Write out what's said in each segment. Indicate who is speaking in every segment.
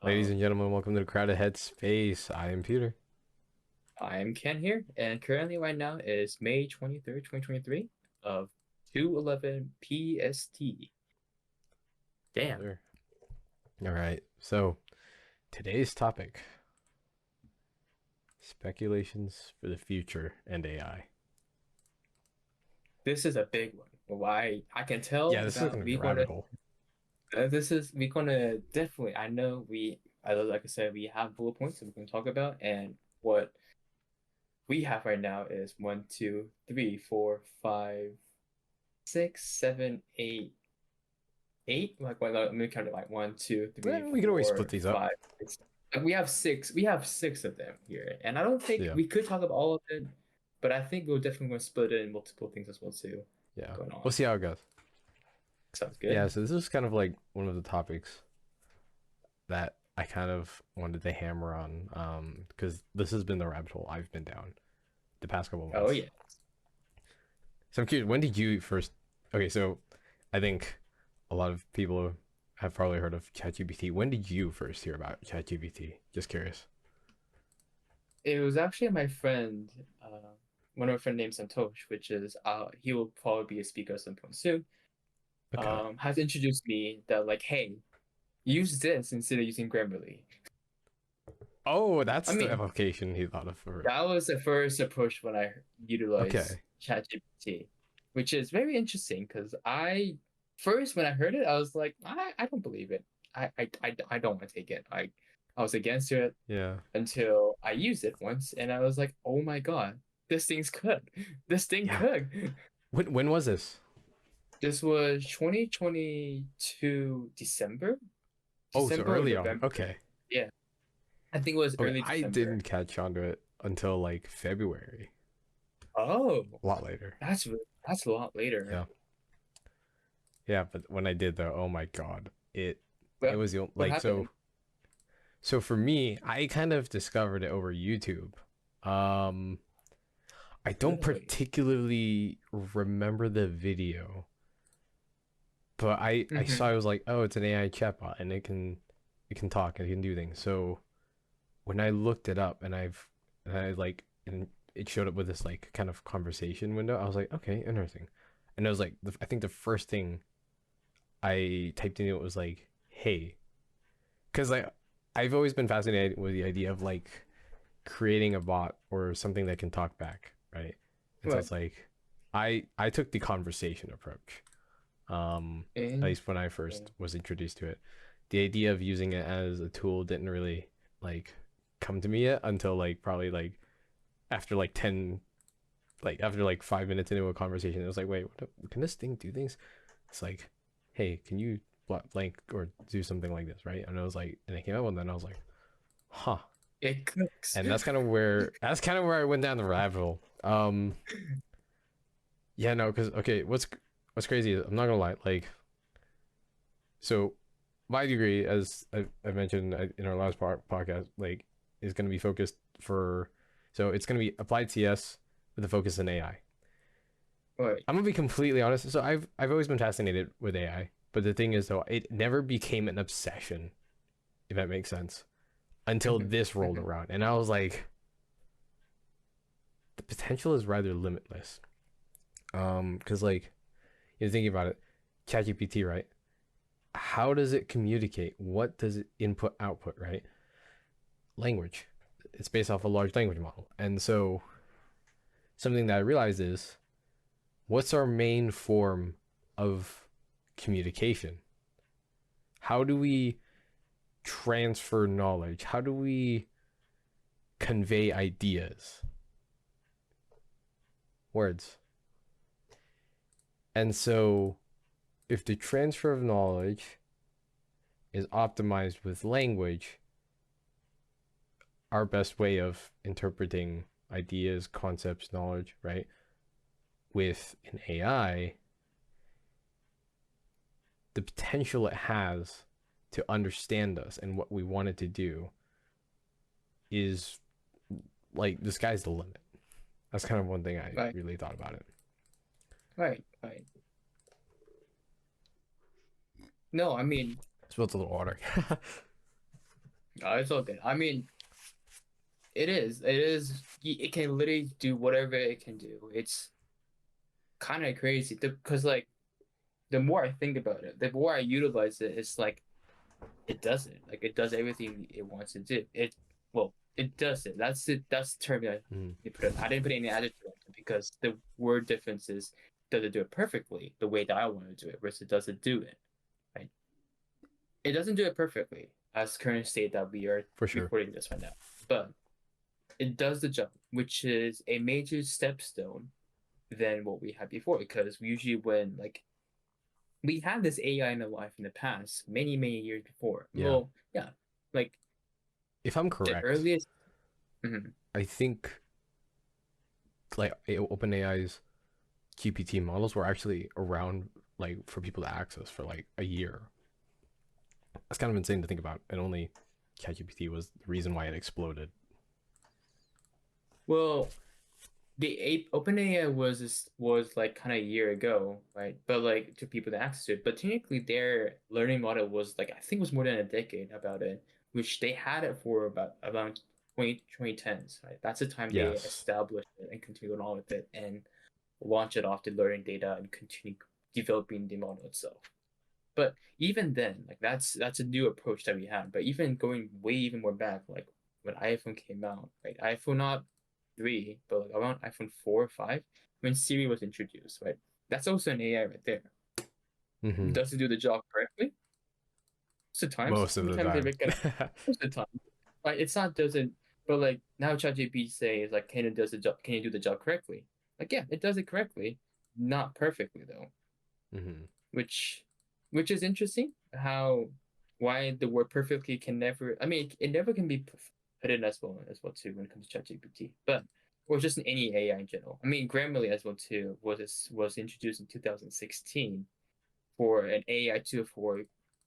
Speaker 1: Ladies
Speaker 2: Um,
Speaker 1: and gentlemen, welcome to the crowded Headspace. I am Peter.
Speaker 2: I'm Ken here, and currently right now is May 23rd, 2023 of 2:11 PST. Damn.
Speaker 1: Sure. All right. So today's topic: speculations for the future and AI.
Speaker 2: This is a big one. Why I can tell
Speaker 1: Yeah, this is
Speaker 2: that
Speaker 1: gonna be a rabbit hole.
Speaker 2: we're gonna definitely I know like I said, we have bullet points that we can talk about, and what we have right now is one, two, three, four, five, six, seven, eight. Let me count it like one, two, three,
Speaker 1: We can always split
Speaker 2: four,
Speaker 1: these up.
Speaker 2: five, six. We have six. We have six of them here, and I don't think
Speaker 1: Yeah,
Speaker 2: we could talk about all of it, but I think we're definitely going to split it in multiple things as well too.
Speaker 1: yeah.
Speaker 2: Going
Speaker 1: We'll
Speaker 2: on.
Speaker 1: see how it goes.
Speaker 2: Sounds
Speaker 1: Yeah.
Speaker 2: good.
Speaker 1: So this is kind of like one of the topics that I kind of wanted to hammer on, because this has been the rabbit hole I've been down the past couple of
Speaker 2: Oh
Speaker 1: months.
Speaker 2: yeah.
Speaker 1: So I'm curious, when did you first? Okay, so I think a lot of people have probably heard of ChatGPT. When did you first hear about ChatGPT? Just curious.
Speaker 2: It was actually my friend, one of my friend named Santosh, which is he will probably be a speaker at some point soon.
Speaker 1: Okay.
Speaker 2: Has introduced me that like, hey, use this instead of using Grammarly.
Speaker 1: Oh,
Speaker 2: I
Speaker 1: that's the
Speaker 2: mean,
Speaker 1: application he thought of for it.
Speaker 2: that was the first approach when I utilized
Speaker 1: Okay.
Speaker 2: ChatGPT, which is very interesting because first when I heard it, I was like, I don't believe it. I don't want to take it. I was against it
Speaker 1: Yeah.
Speaker 2: until I used it once, and I was like, oh my god, this thing's good. This thing
Speaker 1: Yeah.
Speaker 2: could.
Speaker 1: When was this?
Speaker 2: This was 2022
Speaker 1: Oh, so
Speaker 2: December or
Speaker 1: early on.
Speaker 2: November.
Speaker 1: Okay.
Speaker 2: Yeah, I think it was
Speaker 1: Okay,
Speaker 2: early
Speaker 1: I
Speaker 2: December.
Speaker 1: didn't catch on to it until like February.
Speaker 2: Oh,
Speaker 1: A lot later.
Speaker 2: that's a lot later.
Speaker 1: Yeah. Yeah, but when I did though, oh my god. It
Speaker 2: Well,
Speaker 1: was
Speaker 2: what
Speaker 1: like
Speaker 2: happened?
Speaker 1: so for me, I kind of discovered it over YouTube. Um I don't
Speaker 2: Really?
Speaker 1: particularly remember the video, but I saw
Speaker 2: Hmm.
Speaker 1: it was like, oh, it's an AI chatbot and it can talk and it can do things. So when I looked it up and it showed up with this like kind of conversation window, I was like, okay, interesting. And it was like I think the first thing I typed in it was like, hey, because like I've always been fascinated with the idea of like creating a bot or something that can talk back, right? And so
Speaker 2: Right.
Speaker 1: it's like I took the conversation approach. At least when I first
Speaker 2: Interesting.
Speaker 1: was introduced to it. The idea of using it as a tool didn't really like come to me yet until like probably like after like 10 like after like 5 minutes into a conversation. It was like, wait, can this thing do things? It's like, hey, can you blank or do something like this, right? And I was like, and it came out, and then I was like, huh.
Speaker 2: It cooks.
Speaker 1: And that's kind of where I went down the rabbit hole. Yeah, no, because okay, what's crazy is I'm not gonna lie, like, so my degree, as I mentioned in our last podcast, like, is gonna be focused for, so it's gonna be applied CS with a focus in AI.
Speaker 2: Right.
Speaker 1: I'm gonna be completely honest. So I've always been fascinated with AI, but the thing is though, it never became an obsession, if that makes sense, until
Speaker 2: Hmm.
Speaker 1: this rolled
Speaker 2: Hmm.
Speaker 1: around, and I was like, the potential is rather limitless. Because like you're thinking about it, ChatGPT, right? How does it communicate? What does it input output, right? Language. It's based off a large language model, and so something that I realized is, what's our main form of communication? How do we transfer knowledge? How do we convey ideas? Words. And so, if the transfer of knowledge is optimized with language, our best way of interpreting ideas, concepts, knowledge, right, with an AI, the potential it has to understand us and what we want it to do is like the sky's the limit. That's kind of one thing I
Speaker 2: Right.
Speaker 1: really thought about it.
Speaker 2: Right. Right. No, I mean,
Speaker 1: Spilled a little water.
Speaker 2: It's all good. I mean, it is. It is. It can literally do whatever it can do. It's kind of crazy because like the more I think about it, the more I utilize it, it's like it does it. Like it does everything it wants to do. It does it. That's it. That's the term that
Speaker 1: Mm,
Speaker 2: you put it. I didn't put any adjective on it because the word difference is does it do it perfectly the way that I want to do it versus does it do it, right? It doesn't do it perfectly as current state that we are
Speaker 1: for sure.
Speaker 2: recording this right now, but it does the job, which is a major stepstone than what we had before. Because usually when like we had this AI in our life in the past, many years before.
Speaker 1: Yeah.
Speaker 2: Well, yeah, like
Speaker 1: If I'm
Speaker 2: the
Speaker 1: correct,
Speaker 2: earliest. Mhm.
Speaker 1: I think like OpenAI's GPT models were actually around like for people to access for like a year. That's kind of insane to think about. And only ChatGPT was the reason why it exploded.
Speaker 2: Well, OpenAI was like kind of a year ago, right? But like to people to access it. But technically, their learning model was like I think it was more than a decade about it, which they had it for about around 2010s, right? That's the time they
Speaker 1: Yes.
Speaker 2: established it and continued on with it and launch it off to learning data and continue developing the model itself. But even then, like that's a new approach that we had. But even going way even more back, like when iPhone came out, right? iPhone not three, but like around iPhone 4 or 5, when Siri was introduced, right? That's also an AI right there.
Speaker 1: Mm-hmm.
Speaker 2: Does it do the job correctly? Most of the times.
Speaker 1: Most
Speaker 2: How
Speaker 1: of
Speaker 2: many
Speaker 1: the
Speaker 2: times they
Speaker 1: time.
Speaker 2: make it? Most of the time. Like it's not doesn't but like now ChatGPT says like can it does the job can you do the job correctly? Like yeah, it does it correctly. Not perfectly though.
Speaker 1: Mm-hmm.
Speaker 2: which which is interesting how why the word perfectly can never I mean it never can be put in as well too when it comes to ChatGPT, but or just in any AI in general. I mean Grammarly as well too was introduced in 2016 for an AI tool for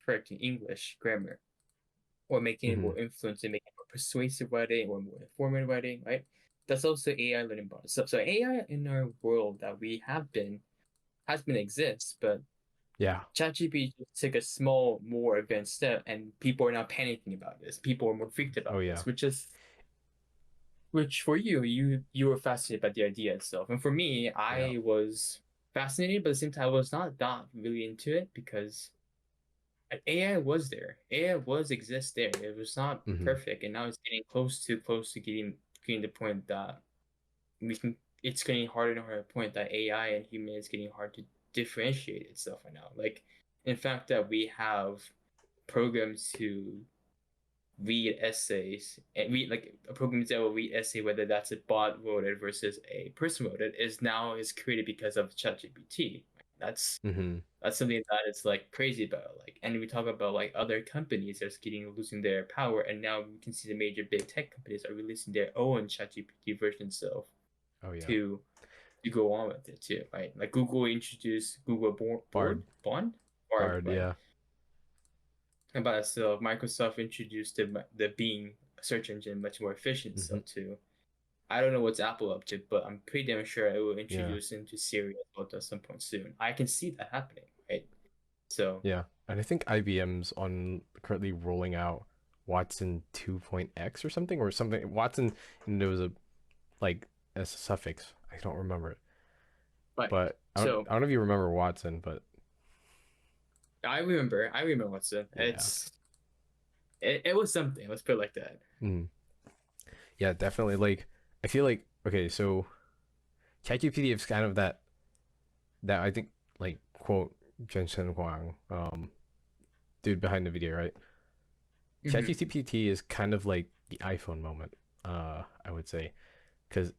Speaker 2: correcting English grammar or making it
Speaker 1: Mm-hmm.
Speaker 2: more influent and making it more persuasive writing or more informative writing, right? That's also AI learning bodies. So AI in our world that we have been has been exists, but
Speaker 1: Yeah.
Speaker 2: ChatGPT took a small, more advanced step, and people are now panicking about this. People are more freaked
Speaker 1: Oh
Speaker 2: about
Speaker 1: yeah.
Speaker 2: this, which for you were fascinated by the idea itself, and for me,
Speaker 1: Yeah.
Speaker 2: I was fascinated, but at the same time, I was not that really into it because AI was there, AI was exist there. It was not
Speaker 1: Mm-hmm.
Speaker 2: perfect, and now it's getting close to getting the point that we can. It's getting harder and harder to point that AI and human is getting hard to differentiate itself right now. Like, in fact, that we have programs to read essays and read like a program that will read essay, whether that's a bot wrote it versus a person wrote it, is created because of ChatGPT. That's
Speaker 1: Mm-hmm.
Speaker 2: that's something that is like crazy about. Like, and we talk about like other companies that's getting losing their power, and now we can see the major big tech companies are releasing their own ChatGPT versions of
Speaker 1: Oh yeah.
Speaker 2: to go on with it too, right? Like Google introduced Google
Speaker 1: Bard.
Speaker 2: Bard,
Speaker 1: Bard.
Speaker 2: right?
Speaker 1: Yeah.
Speaker 2: But still, Microsoft introduced the Bing search engine much more efficient
Speaker 1: Mm-hmm.
Speaker 2: stuff too. I don't know what's Apple up to, but I'm pretty damn sure it will
Speaker 1: Yeah.
Speaker 2: introduce into Siri as well at some point soon. I can see that happening, right? So,
Speaker 1: Yeah. And I think IBM's on currently rolling out Watson 2.x or something Watson, and there was a like a suffix. I don't remember it.
Speaker 2: but
Speaker 1: But
Speaker 2: so
Speaker 1: I don't know if you remember Watson, but
Speaker 2: I remember what's it.
Speaker 1: yeah.
Speaker 2: It was something. Let's put it like that.
Speaker 1: Mm. Yeah, definitely. Like I feel like okay, so ChatGPT is kind of that I think like quote Jensen Huang, dude behind the video, right?
Speaker 2: Hmm.
Speaker 1: ChatGPT is kind of like the iPhone moment, I would say, because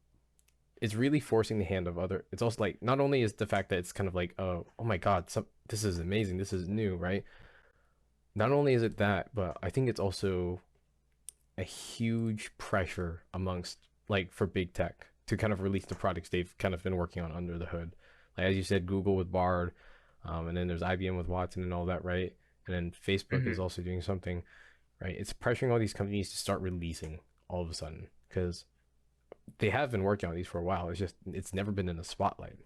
Speaker 1: it's really forcing the hand of other. It's also like not only is the fact that it's kind of like, oh my God, this is amazing, this is new, right? Not only is it that, but I think it's also a huge pressure amongst like for big tech to kind of release the products they've kind of been working on under the hood. Like as you said, Google with Bard, and then there's IBM with Watson and all that, right? And then Facebook is
Speaker 2: Hmm.
Speaker 1: also doing something, right? It's pressuring all these companies to start releasing all of a sudden because they have been working on these for a while. It's just it's never been in the spotlight,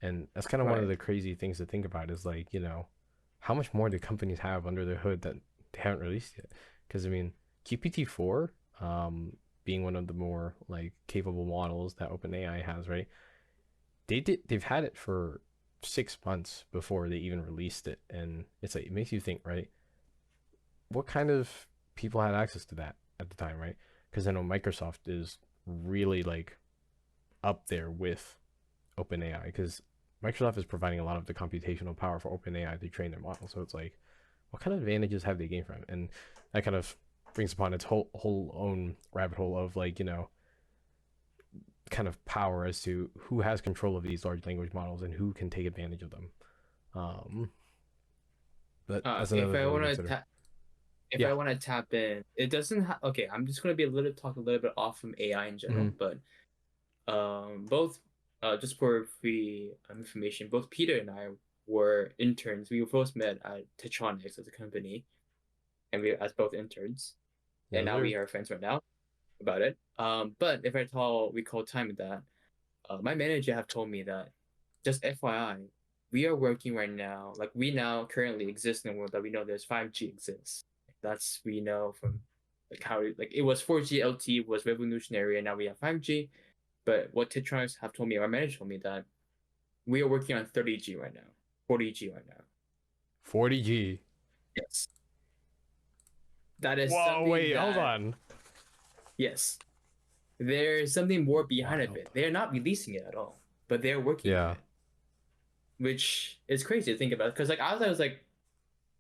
Speaker 1: and that's kind of one of
Speaker 2: Right.
Speaker 1: the crazy things to think about. Is how much more do companies have under their hood that they haven't released yet? Because I mean, GPT-4, being one of the more like capable models that OpenAI has, right? They've had it for 6 months before they even released it, and it's like it makes you think, right? What kind of people had access to that at the time, right? Because I know Microsoft is really like up there with OpenAI because Microsoft is providing a lot of the computational power for OpenAI to train their model. So it's like, what kind of advantages have they gained from it? And that kind of brings upon its whole own rabbit hole of like, kind of power as to who has control of these large language models and who can take advantage of them. Um, but that's
Speaker 2: If
Speaker 1: another
Speaker 2: I
Speaker 1: thing to
Speaker 2: want to
Speaker 1: consider.
Speaker 2: if
Speaker 1: Yeah.
Speaker 2: I want to tap in, it doesn't have. Okay, I'm just gonna be a little talk a little bit off from AI in
Speaker 1: Mm-hmm.
Speaker 2: general, but both just for free information, both Peter and I were interns. We first met at Tetronics as a company, and we as both interns, and
Speaker 1: Yes,
Speaker 2: now
Speaker 1: sir.
Speaker 2: we are friends right now about it. But if I recall time with that, my manager have told me that just FYI, we are working right now. Like we now currently exist in a world that we know there's 5G exists. That's we know from like how like it was 4G LTE was revolutionary, and now we have 5G. But what Tetronics have told me, our manager told me that we are working on 30G right now, 40G right now.
Speaker 1: 40G.
Speaker 2: Yes, that is
Speaker 1: Whoa,
Speaker 2: something
Speaker 1: wait, hold
Speaker 2: that
Speaker 1: on.
Speaker 2: yes, there's something more behind of it.
Speaker 1: Wild.
Speaker 2: They're not releasing it at all, but they're working on
Speaker 1: Yeah.
Speaker 2: it, which is crazy to think about. Because like I was like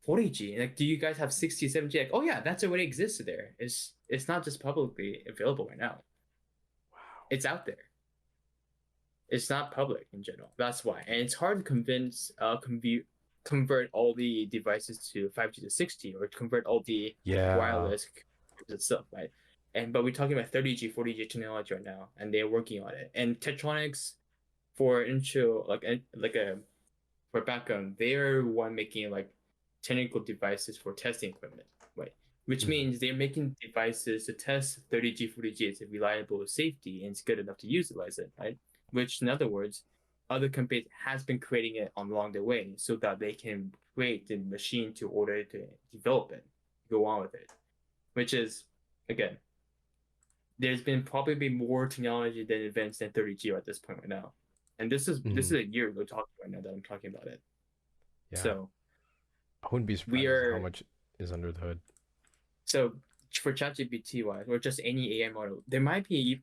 Speaker 2: 40G, like do you guys have 60, 70G? Like oh yeah, that's already existed there. It's not just publicly available right now.
Speaker 1: Wow.
Speaker 2: It's out there. It's not public in general. That's why, and it's hard to convert all the devices to 5G to 6G or convert all the
Speaker 1: Yeah.
Speaker 2: wireless stuff, right? And but we're talking about 30G, 40G technology right now, and they're working on it. And Tetronics, for intro, like a for background, they're one making like technical devices for testing equipment, right? Which
Speaker 1: Mm-hmm.
Speaker 2: means they're making devices to test 30G, 40G is reliable safety and it's good enough to utilize it, right? Which, in other words, other companies has been creating it along the way so that they can create the machine to order to develop it, go on with it. Which is, again, there's been probably more technology than advanced than 30G at this point right now. And this
Speaker 1: Mm-hmm.
Speaker 2: is a year ago talking right now that I'm talking about it.
Speaker 1: Yeah.
Speaker 2: So
Speaker 1: I wouldn't be
Speaker 2: we
Speaker 1: surprised how
Speaker 2: are
Speaker 1: much is under the hood.
Speaker 2: so for ChatGPT wise, or just any AI model, there might be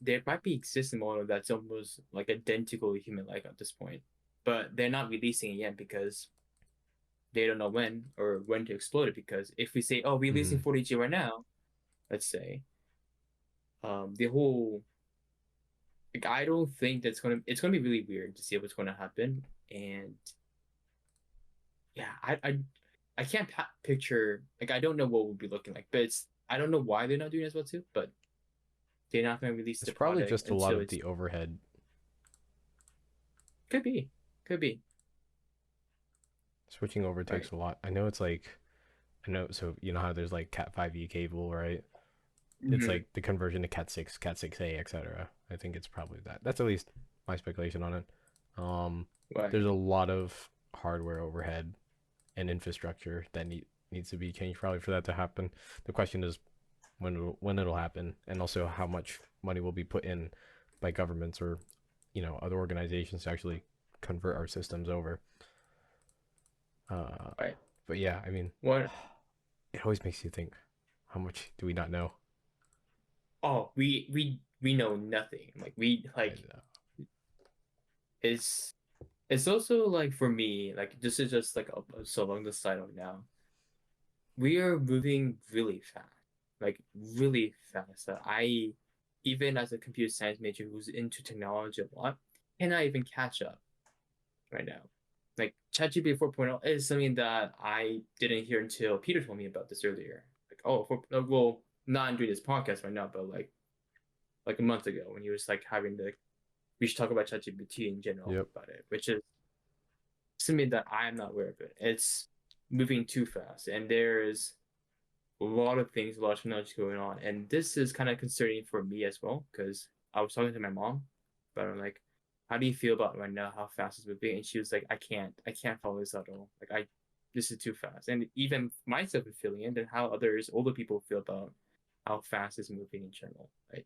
Speaker 2: existing model that's almost like identical to human like at this point, but they're not releasing it yet because they don't know when to explode it. Because if we say, oh, we're
Speaker 1: Mm-hmm.
Speaker 2: releasing 40G right now, let's say, the whole like I don't think it's gonna be really weird to see what's gonna happen, and yeah, I can't picture like I don't know what we'll be looking like, but it's I don't know why they're not doing as well too, but they're not going to release
Speaker 1: It's
Speaker 2: the
Speaker 1: probably
Speaker 2: product
Speaker 1: just a lot
Speaker 2: until
Speaker 1: of
Speaker 2: it's
Speaker 1: the overhead.
Speaker 2: could be, could be
Speaker 1: Switching over
Speaker 2: right.
Speaker 1: takes a lot. I know it's like, I know, so you know how there's like Cat 5e cable, right? It's
Speaker 2: Mm-hmm.
Speaker 1: like the conversion to Cat 6, Cat 6a, etc. I think it's probably that. That's at least my speculation on it. Um,
Speaker 2: Right.
Speaker 1: there's a lot of hardware overhead and infrastructure that needs to be changed probably for that to happen. The question is when it'll happen, and also how much money will be put in by governments or other organizations to actually convert our systems over. Uh,
Speaker 2: Right.
Speaker 1: but yeah, I mean,
Speaker 2: What?
Speaker 1: it always makes you think, how much do we not know?
Speaker 2: Oh, we know nothing. Like we like
Speaker 1: And
Speaker 2: it's it's also like for me like this is just like so along the side of now we are moving really fast, like really fast. I even as a computer science major who's into technology a lot cannot even catch up right now. Like ChatGPT 4.0 is something that I didn't hear until Peter told me about this earlier. Like, oh, well, not doing this podcast right now, but like a month ago when he was like having the we should talk about ChatGPT in general
Speaker 1: yep.
Speaker 2: about it, which is something that I am not aware of it. It's moving too fast, and there's a lot of things, a lot of technology going on, and this is kind of concerning for me as well because I was talking to my mom, but I'm like, how do you feel about right now how fast it's moving? And she was like, I can't follow this at all. Like this is too fast, and even myself is feeling it, and how others, older people feel about how fast it's moving in general, right?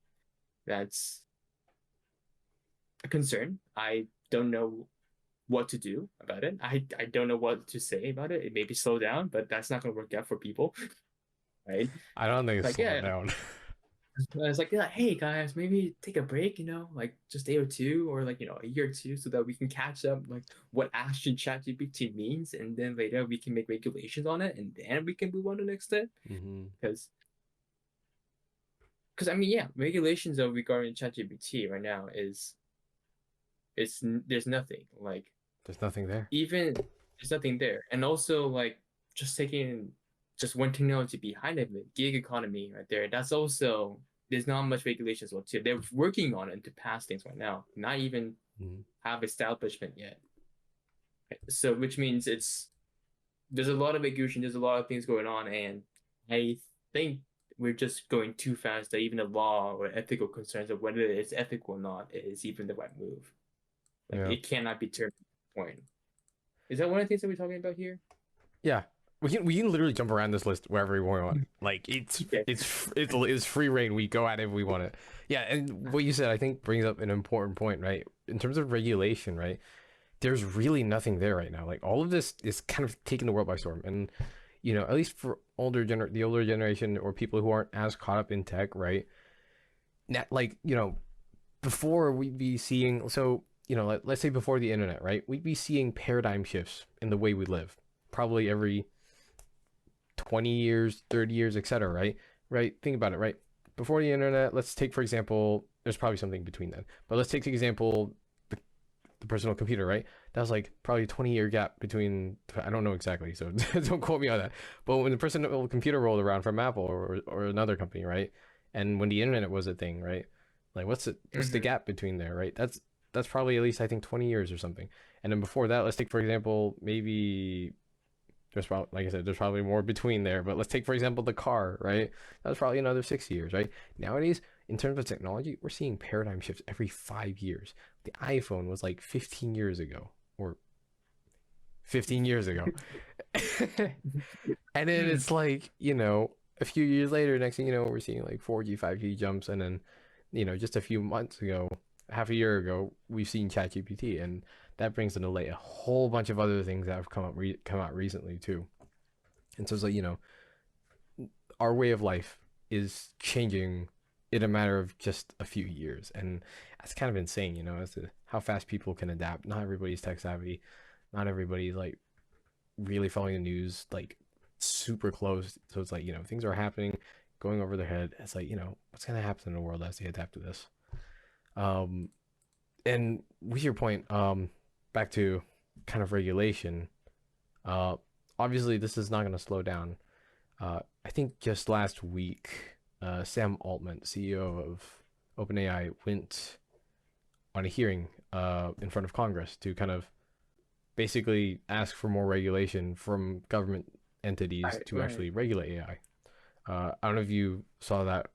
Speaker 2: That's a concern. I don't know what to do about it. I don't know what to say about it. It maybe slow down, but that's not going to work out for people, right?
Speaker 1: I don't think it's
Speaker 2: Like,
Speaker 1: slowing
Speaker 2: yeah,
Speaker 1: down.
Speaker 2: it's like, yeah, hey guys, maybe take a break, like just a day or two, or like a year or two, so that we can catch up, like what action ChatGPT means, and then later we can make regulations on it, and then we can move on to the next step.
Speaker 1: Mm-hmm.
Speaker 2: Because I mean, yeah, regulations though regarding ChatGPT right now is it's there's nothing like
Speaker 1: There's nothing there.
Speaker 2: even there's nothing there, and also like just taking just one technology behind it, gig economy right there. That's also there's not much regulation as well too. They're working on it to pass things right now, not even
Speaker 1: Mm-hmm.
Speaker 2: have establishment yet. So which means there's a lot of regulation, there's a lot of things going on, and I think we're just going too fast that even the law or ethical concerns of whether it's ethical or not is even the right move. Like
Speaker 1: Yeah.
Speaker 2: it cannot be turned point. Is that one of the things that we're talking about here?
Speaker 1: Yeah. We can literally jump around this list wherever we want. Like
Speaker 2: Okay.
Speaker 1: it's free reign. We go at it if we want it. Yeah, and what you said I think brings up an important point, right? In terms of regulation, right? There's really nothing there right now. Like all of this is kind of taking the world by storm, and at least for the older generation or people who aren't as caught up in tech, right? Now, like before we'd be seeing let's say before the internet, right? We'd be seeing paradigm shifts in the way we live, probably every 20 years, 30 years, etc. Right, think about it, right? Before the internet, let's take for example, there's probably something between then, but let's take the example, the personal computer, right? That was like probably a 20-year gap between, I don't know exactly, so don't quote me on that, but when the personal computer rolled around from Apple or another company, right? And when the internet was a thing, right? Like what's the gap between there, right? That's probably at least I think 20 years or something. And then before that, let's take for example, maybe there's probably, like I said, there's probably more between there, but let's take for example the car, right? That was probably another 6 years, right? Nowadays, in terms of technology, we're seeing paradigm shifts every 5 years. The iPhone was like 15 years ago, or 15 years ago. And then it's like, a few years later, next thing you know, we're seeing like 4G, 5G jumps. And then, just a few months ago, half a year ago, we've seen ChatGPT. And that brings into light a whole bunch of other things that have come out recently too. And so it's like, our way of life is changing in a matter of just a few years. And that's kind of insane, as to how fast people can adapt. Not everybody's tech savvy. Not everybody's like really following the news like super close. So it's like, things are happening, going over their head. It's like, what's going to happen in the world as they adapt to this? And with your point, back to kind of regulation, uh, obviously this is not going to slow down. I think just last week, Sam Altman, CEO of OpenAI, went on a hearing in front of Congress to kind of basically ask for more regulation from government entities to
Speaker 2: Right.
Speaker 1: actually regulate AI. I don't know if you saw that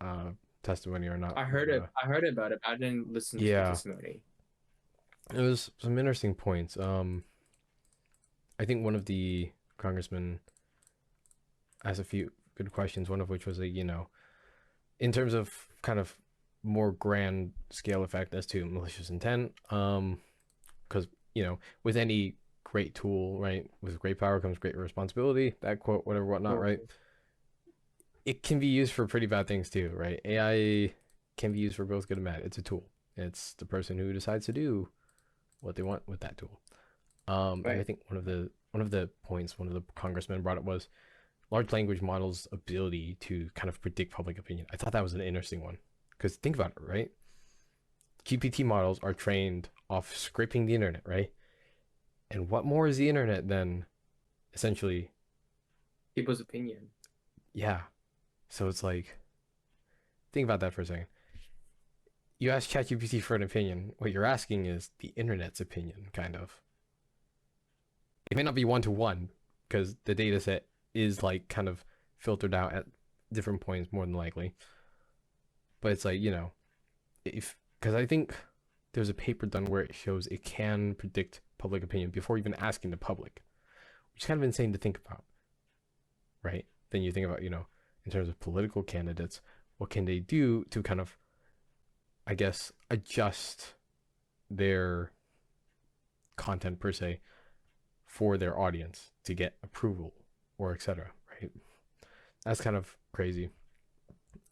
Speaker 1: testimony or not,
Speaker 2: I
Speaker 1: but
Speaker 2: heard it. I heard about it. I didn't listen to the
Speaker 1: yeah,
Speaker 2: testimony.
Speaker 1: it was some interesting points. I think one of the congressmen asked a few good questions. One of which was like, in terms of kind of more grand scale effect as to malicious intent. Because with any great tool, right, with great power comes great responsibility. That quote, whatever, whatnot, right? It can be used for pretty bad things too, right? AI can be used for both good and bad. It's a tool. It's the person who decides to do what they want with that tool. And I
Speaker 2: Right.
Speaker 1: think one of the points one of the congressmen brought up was large language models' ability to kind of predict public opinion. I thought that was an interesting one because think about it, right? GPT models are trained off scraping the internet, right? And what more is the internet than essentially,
Speaker 2: People's opinion.
Speaker 1: yeah. So it's like, think about that for a second. You ask ChatGPT for an opinion. What you're asking is the internet's opinion, kind of. It may not be one to one because the data set is like kind of filtered out at different points more than likely. But it's like, if because I think there's a paper done where it shows it can predict public opinion before even asking the public, which is kind of insane to think about, right? Then you think about, in terms of political candidates, what can they do to kind of, I guess, adjust their content per se for their audience to get approval or etc. Right? That's kind of crazy.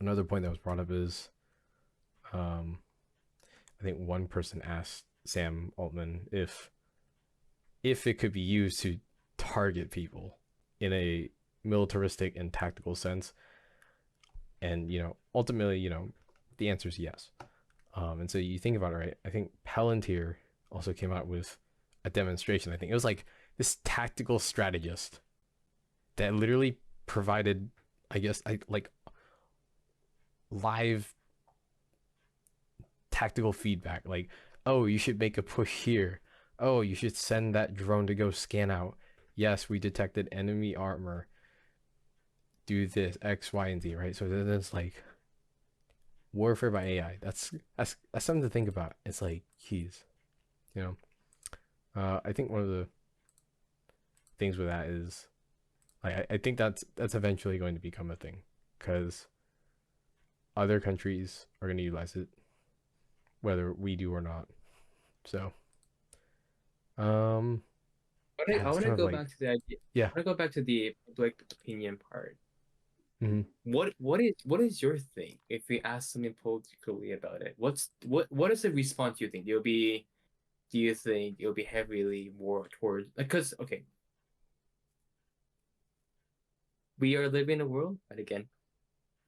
Speaker 1: Another point that was brought up is, um, I think one person asked Sam Altman if it could be used to target people in a militaristic and tactical sense, and ultimately, the answer is yes. And so you think about it, right? I think Palantir also came out with a demonstration. I think it was like this tactical strategist that literally provided, I guess, like live tactical feedback. Like, oh, you should make a push here. Oh, you should send that drone to go scan out. Yes, we detected enemy armor. Do this X, Y, and Z, right? So then it's like warfare by AI. That's something to think about. It's like, geez, you know. I think one of the things with that is, I think that's eventually going to become a thing, because other countries are going to utilize it, whether we do or not. So, yeah,
Speaker 2: I
Speaker 1: it's
Speaker 2: want to
Speaker 1: kind of
Speaker 2: go
Speaker 1: like,
Speaker 2: back to the idea.
Speaker 1: yeah.
Speaker 2: I want to go back to the public opinion part.
Speaker 1: Hmm.
Speaker 2: What is your thing if we ask something politically about it? What is the response you think? Do you think it'll be heavily more towards, because okay, we are living in a world, and again,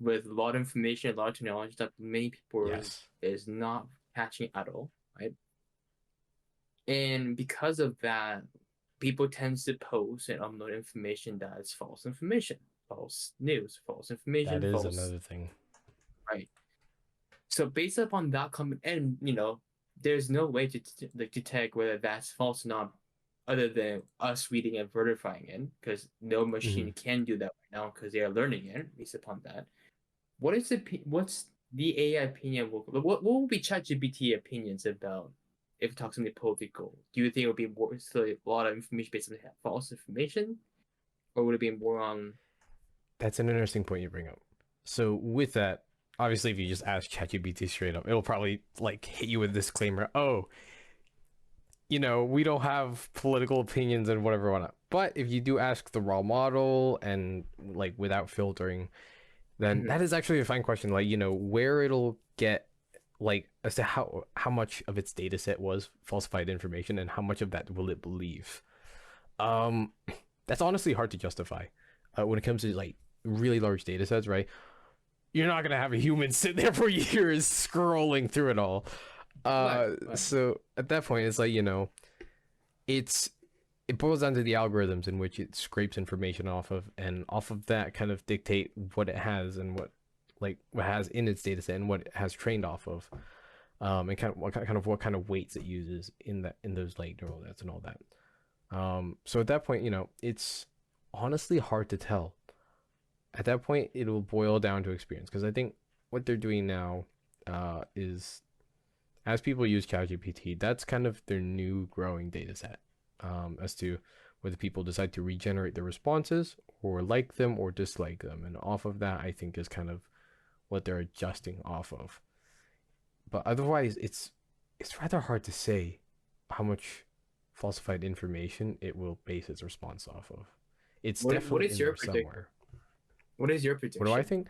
Speaker 2: with a lot of information, a lot of technology that many people
Speaker 1: Yes.
Speaker 2: is not catching at all, right? And because of that, people tend to post and upload information that is false information, false news, false
Speaker 1: That
Speaker 2: information,
Speaker 1: is
Speaker 2: false,
Speaker 1: another thing.
Speaker 2: right? So based upon that comment, and there's no way to like detect whether that's false or not, other than us reading and verifying it, because no
Speaker 1: Hmm.
Speaker 2: machine can do that right now because they are learning it based upon that. What's the AI opinion? What will be ChatGPT opinions about if it talks something political? Do you think it would be more so a lot of information based on false information, or would it be more on?
Speaker 1: That's an interesting point you bring up. So with that, obviously, if you just ask ChatGPT straight up, it'll probably like hit you with a disclaimer. Oh, we don't have political opinions and whatever, whatnot. But if you do ask the raw model and like without filtering, then
Speaker 2: Mhm.
Speaker 1: that is actually a fine question. Like, where it'll get, like, as to how much of its data set was falsified information and how much of that will it believe. Um, that's honestly hard to justify when it comes to like really large data sets, right? You're not gonna have a human sit there for years scrolling through it all.
Speaker 2: Right, right.
Speaker 1: So at that point, it's like, it's it boils down to the algorithms in which it scrapes information off of, and off of that kind of dictate what it has and what has in its data set and what it has trained off of, and what kind of weights it uses in those like neural nets and all that. So at that point, it's honestly hard to tell. At that point, it'll boil down to experience, because I think what they're doing now is, as people use ChatGPT, that's kind of their new growing data set, as to whether people decide to regenerate their responses or like them or dislike them. And off of that, I think is kind of what they're adjusting off of. But otherwise, it's rather hard to say how much falsified information it will base its response off of. It's
Speaker 2: What
Speaker 1: definitely
Speaker 2: is
Speaker 1: in
Speaker 2: your
Speaker 1: there
Speaker 2: prediction?
Speaker 1: somewhere.
Speaker 2: What is your
Speaker 1: What do I
Speaker 2: prediction?
Speaker 1: think?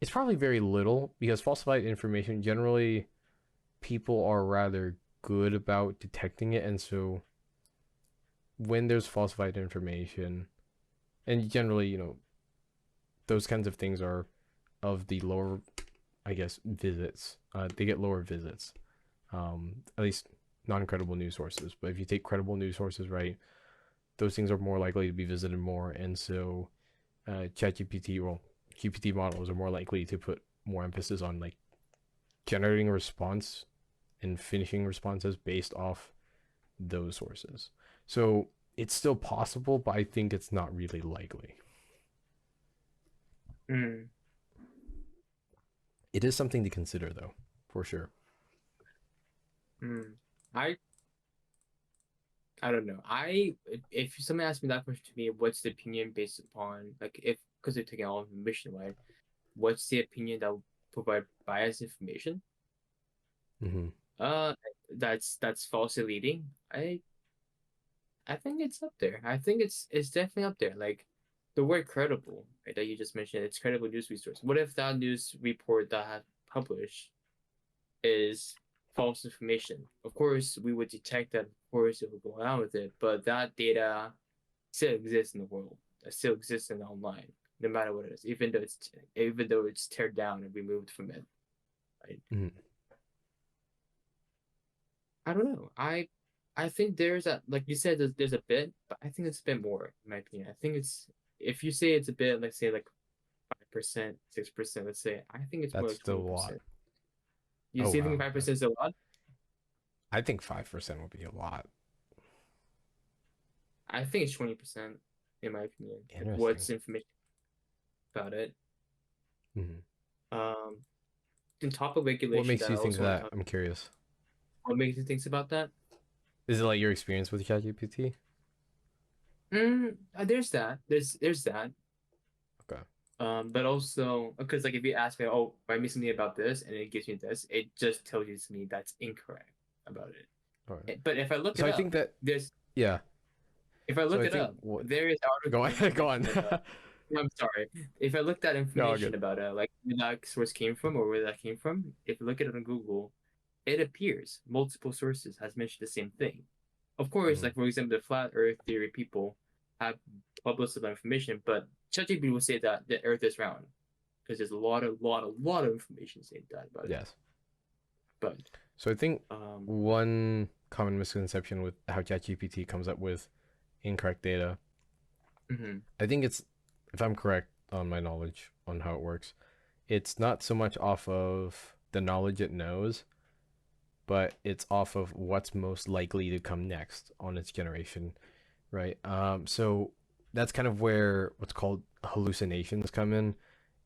Speaker 1: It's probably very little, because falsified information generally, people are rather good about detecting it, and so when there's falsified information, and generally, those kinds of things are of the lower, I guess, visits. They get lower visits, at least non-credible news sources. But if you take credible news sources, right, those things are more likely to be visited more, and so ChatGPT, well, GPT models are more likely to put more emphasis on like generating a response and finishing responses based off those sources. So it's still possible, but I think it's not really likely.
Speaker 2: Mm,
Speaker 1: It is something to consider, though, for sure.
Speaker 2: mm. I I don't know. If someone asked me that question to me, what's the opinion based upon, like, if because they're taking all information, right? what's the opinion that will provide biased information?
Speaker 1: Mm-hmm.
Speaker 2: Uh, that's falsely leading. I think it's up there. I think it's definitely up there. Like the word credible, right, that you just mentioned, it's credible news resource. What if that news report that had published is false information? Of course, we would detect that. Of course, it would go on with it, but that data still exists in the world. That still exists in online, no matter what it is, even though it's teared down and removed from it. Right?
Speaker 1: Mm-hmm.
Speaker 2: I don't know. I think there's a, like you said, there's a bit, but I think it's a bit more, in my opinion. I think it's, if you say it's a bit, let's say like 5%, 6%, let's say, I think it's more
Speaker 1: That's
Speaker 2: like
Speaker 1: still a lot.
Speaker 2: 20%. You
Speaker 1: Oh
Speaker 2: still
Speaker 1: wow.
Speaker 2: think
Speaker 1: Okay.
Speaker 2: 5% is a lot?
Speaker 1: I think 5% would be a lot.
Speaker 2: I think it's 20%, in my opinion. Like
Speaker 1: Interesting.
Speaker 2: what's information about it.
Speaker 1: Mm-hmm.
Speaker 2: Um, in top of
Speaker 1: What
Speaker 2: regulation
Speaker 1: makes
Speaker 2: that I
Speaker 1: you think
Speaker 2: also want to
Speaker 1: that?
Speaker 2: talk.
Speaker 1: I'm curious.
Speaker 2: What makes you think about that?
Speaker 1: Is it like your experience with ChatGPT?
Speaker 2: There's that. There's that.
Speaker 1: Okay.
Speaker 2: But also because like if you ask me, oh, write me something about this, and it gives me this, it just tells you to me that's incorrect about it.
Speaker 1: All right.
Speaker 2: But if I look
Speaker 1: So
Speaker 2: it
Speaker 1: I
Speaker 2: up,
Speaker 1: think that
Speaker 2: there's
Speaker 1: yeah.
Speaker 2: if I
Speaker 1: So
Speaker 2: look
Speaker 1: I
Speaker 2: it
Speaker 1: think
Speaker 2: up,
Speaker 1: what
Speaker 2: there is
Speaker 1: go
Speaker 2: articles
Speaker 1: on,
Speaker 2: that
Speaker 1: go
Speaker 2: mention
Speaker 1: on.
Speaker 2: that. I'm sorry. If I looked at
Speaker 1: No, all
Speaker 2: information
Speaker 1: good.
Speaker 2: about like where that source came from or where that came from, if you look at it on Google, it appears multiple sources has mentioned the same thing. Of course,
Speaker 1: Mm-hmm.
Speaker 2: like for example, the flat Earth theory people have published that information, but ChatGPT will say that the Earth is round because there's a lot of information saying that about it.
Speaker 1: Yes.
Speaker 2: But
Speaker 1: So I think
Speaker 2: um,
Speaker 1: one common misconception with how ChatGPT comes up with incorrect data,
Speaker 2: mhm,
Speaker 1: I think it's, if I'm correct on my knowledge on how it works, it's not so much off of the knowledge it knows, but it's off of what's most likely to come next on its generation, right? So that's kind of where what's called hallucinations come in,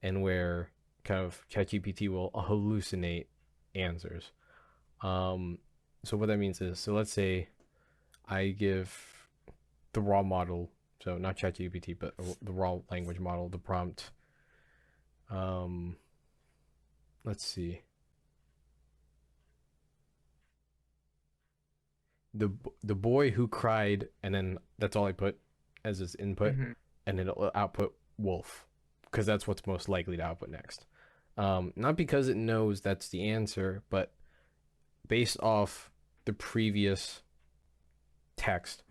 Speaker 1: and where kind of ChatGPT will hallucinate answers. Um, so what that means is, so let's say I give the raw model, so not ChatGPT, but the raw language model, the prompt. Um, let's see, the the boy who cried, and then that's all I put as its input,
Speaker 2: mhm,
Speaker 1: and then it'll output wolf, because that's what's most likely to output next. Not because it knows that's the answer, but based off the previous text,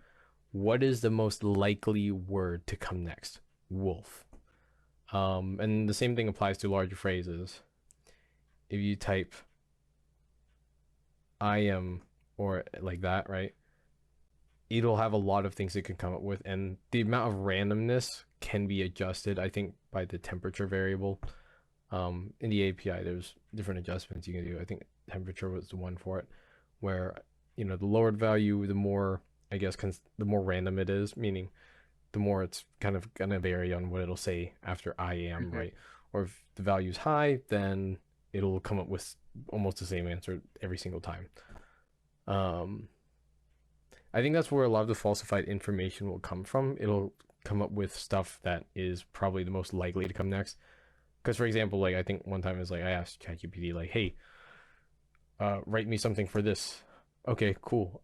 Speaker 1: what is the most likely word to come next? Wolf. And the same thing applies to larger phrases. If you type I am or like that, right? It'll have a lot of things it can come up with, and the amount of randomness can be adjusted, I think, by the temperature variable. In the API, there's different adjustments you can do. I think temperature was the one for it, where the lower value, the more, I guess, the more random it is, meaning the more it's kind of gonna vary on what it'll say after I am,
Speaker 2: mhm.
Speaker 1: right? Or if the value's high, then it'll come up with almost the same answer every single time. Um, I think that's where a lot of the falsified information will come from. It'll come up with stuff that is probably the most likely to come next. Because, for example, like I think one time is like I asked ChatGPT, like, "Hey, write me something for this." Okay, cool.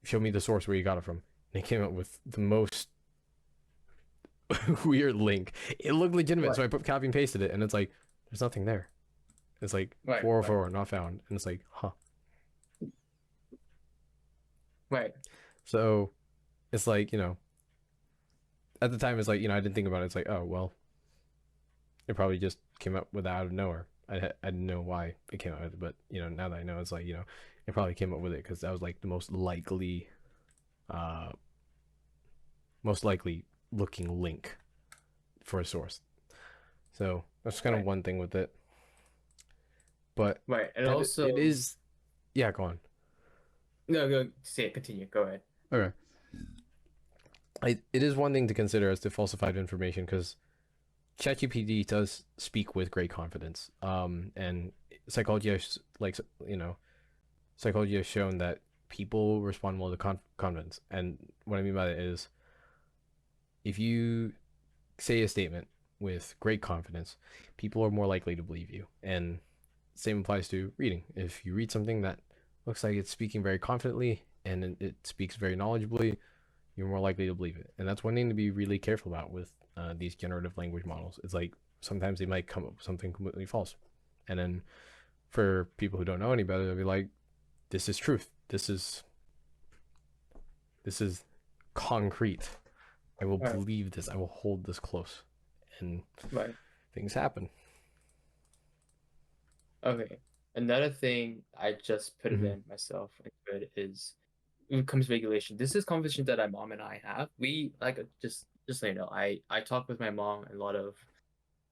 Speaker 1: Show me the source where you got it from. And it came up with the most weird link. It looked legitimate,
Speaker 2: Right,
Speaker 1: so I put copy and pasted it, and it's like there's nothing there. It's like
Speaker 2: right, right,
Speaker 1: 404 not found, and it's like, huh.
Speaker 2: right.
Speaker 1: So it's like at the time it's like I didn't think about it. It's like, oh well, it probably just came up with out of nowhere. I didn't know why it came out with it, but now that I know, it's like it probably came up with it because that was like the uh most likely looking link for a source. So that's kind of
Speaker 2: Right.
Speaker 1: one thing with it, but
Speaker 2: Right. And
Speaker 1: that
Speaker 2: also,
Speaker 1: it is. Yeah, go on.
Speaker 2: no, go say it, continue. Go ahead.
Speaker 1: Okay. It is one thing to consider as to falsified information, because ChatGPT does speak with great confidence. And psychology has psychology has shown that people respond well to confidence. And what I mean by that is, if you say a statement, with great confidence, people are more likely to believe you. And same applies to reading. If you read something that looks like it's speaking very confidently and it speaks very knowledgeably, you're more likely to believe it. And that's one thing to be really careful about with these generative language models. It's like sometimes they might come up with something completely false. And then for people who don't know any better, they'll be like, this is truth. This is concrete. I will
Speaker 2: Right.
Speaker 1: believe this. I will hold this close. And
Speaker 2: Right.
Speaker 1: things happen.
Speaker 2: Okay. Another thing I just put it
Speaker 1: Mm-hmm.
Speaker 2: in myself into it is when it comes to regulation. This is conversation that my mom and I have. We like just so you know, I talk with my mom a lot of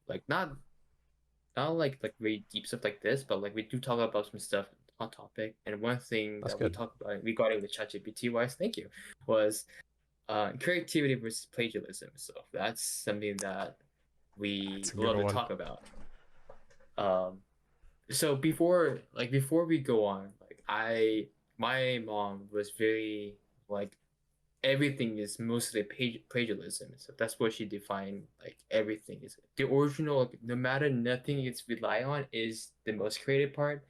Speaker 2: like not like very deep stuff like this, but like we do talk about some stuff on topic. And one thing
Speaker 1: That's
Speaker 2: that we
Speaker 1: good.
Speaker 2: talked about regarding the ChatGPT wise, thank you, was creativity versus plagiarism. So that's something that we
Speaker 1: That's a good
Speaker 2: love to
Speaker 1: one.
Speaker 2: talk about. Um, so before we go on, like my mom was very like everything is mostly plagiarism. So that's what she defined like everything is the original. Like, no matter nothing it's rely on is the most creative part,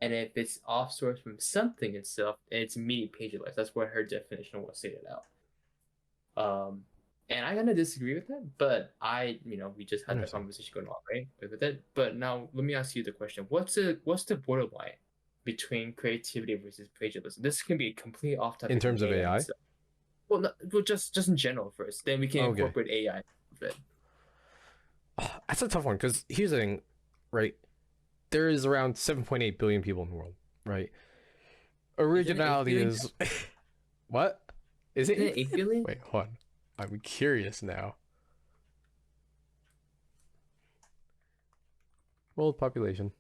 Speaker 2: and if it's off source from something itself, it's me plagiarized. That's what her definition was stated out. Um, and I kind of disagree with that, but we just had that
Speaker 1: Interesting.
Speaker 2: conversation going on, right, with it. But now let me ask you the question: what's the borderline between creativity versus plagiarism? This can be completely off
Speaker 1: In
Speaker 2: topic from
Speaker 1: terms of
Speaker 2: AI and
Speaker 1: AI?
Speaker 2: stuff. Well, no, well, just in general first. Then we can
Speaker 1: Okay.
Speaker 2: incorporate AI with it.
Speaker 1: That's a tough one because here's the thing, right? There is around 7.8 billion people in the world, right?
Speaker 2: Isn't it 8
Speaker 1: Originality
Speaker 2: billion?
Speaker 1: is what? Is it
Speaker 2: Isn't it
Speaker 1: 8
Speaker 2: 8
Speaker 1: billion?
Speaker 2: billion?
Speaker 1: Wait, hold on. I'm curious now. World population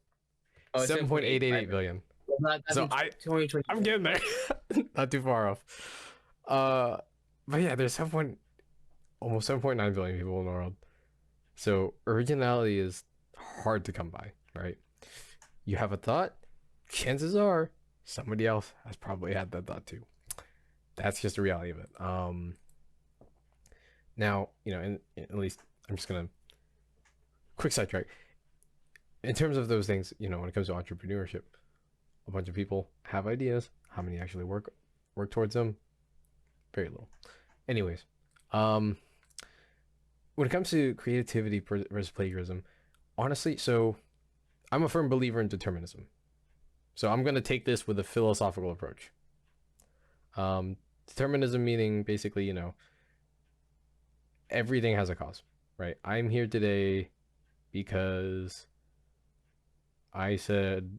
Speaker 2: Oh, it's 7.85
Speaker 1: 7.888
Speaker 2: billion.
Speaker 1: billion.
Speaker 2: Well, that's
Speaker 1: So
Speaker 2: in 2020.
Speaker 1: I'm getting there. Not too far off. Uh but yeah, there's almost 7.9 billion people in the world. So originality is hard to come by, right? You have a thought, chances are somebody else has probably had that thought too. That's just the reality of it. Now, and at least I'm just gonna quick sidetrack. In terms of those things, when it comes to entrepreneurship, a bunch of people have ideas. How many actually work towards them? Very little. Anyways, um, when it comes to creativity versus plagiarism, honestly, so I'm a firm believer in determinism. So I'm gonna take this with a philosophical approach. Determinism meaning basically, everything has a cause, right? I'm here today because I said,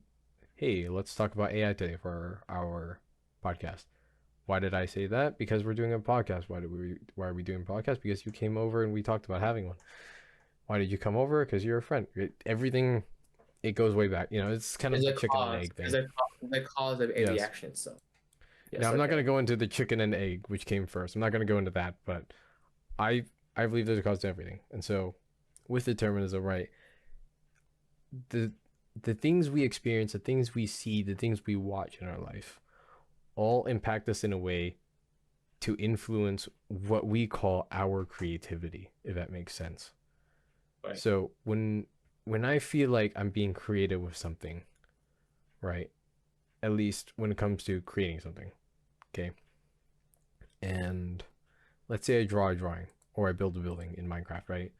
Speaker 1: hey, let's talk about AI today for our podcast. Why did I say that? Because we're doing a podcast. Why are we doing a podcast? Because you came over and we talked about having one. Why did you come over? Because you're a friend. Everything, it goes way back. It's kind of
Speaker 2: Is
Speaker 1: the
Speaker 2: a
Speaker 1: chicken and
Speaker 2: cause.
Speaker 1: egg
Speaker 2: Is
Speaker 1: thing.
Speaker 2: a cause of every
Speaker 1: Yes.
Speaker 2: action. So
Speaker 1: Now
Speaker 2: yes,
Speaker 1: I'm not
Speaker 2: okay.
Speaker 1: going to go into the chicken and egg, which came first. I'm not going to go into that, but I I believe there's a cause to everything. And so with determinism, right, the the things we experience, the things we see, the things we watch in our life all impact us in a way to influence what we call our creativity, if that makes sense.
Speaker 2: Right.
Speaker 1: So when I feel like I'm being creative with something, right? At least when it comes to creating something, okay? And let's say I draw a drawing or I build a building in Minecraft, right?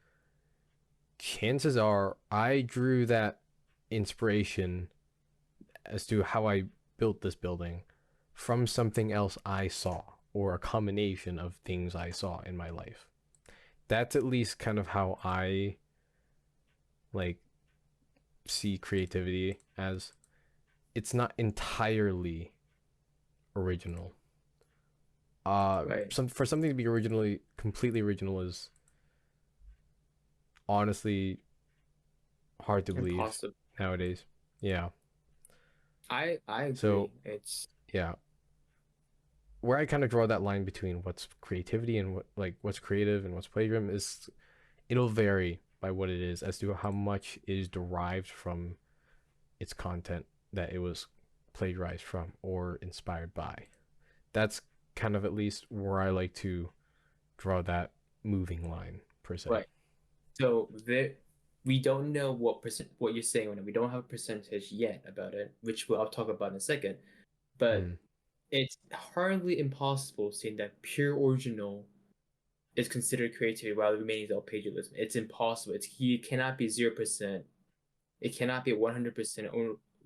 Speaker 1: Chances are I drew that inspiration as to how I built this building from something else I saw or a combination of things I saw in my life. That's at least kind of how I like see creativity as it's not entirely original.
Speaker 2: Right.
Speaker 1: For something to be originally completely original is honestly hard to believe
Speaker 2: Impossible.
Speaker 1: nowadays. Yeah.
Speaker 2: I
Speaker 1: So
Speaker 2: agree. It's
Speaker 1: yeah, where I kind of draw that line between what's creativity and what's creative and what's plagiarism is it'll vary by what it is as to how much is derived from its content that it was plagiarized from or inspired by. That's kind of at least where I like to draw that moving line per se.
Speaker 2: right. So there, we don't know what you're saying when we don't have a percentage yet about it, which I'll talk about in a second. But
Speaker 1: Mm,
Speaker 2: it's hardly impossible saying that pure original is considered creativity while remaining all plagiarism. It's impossible. You cannot be 0%. It cannot be 100%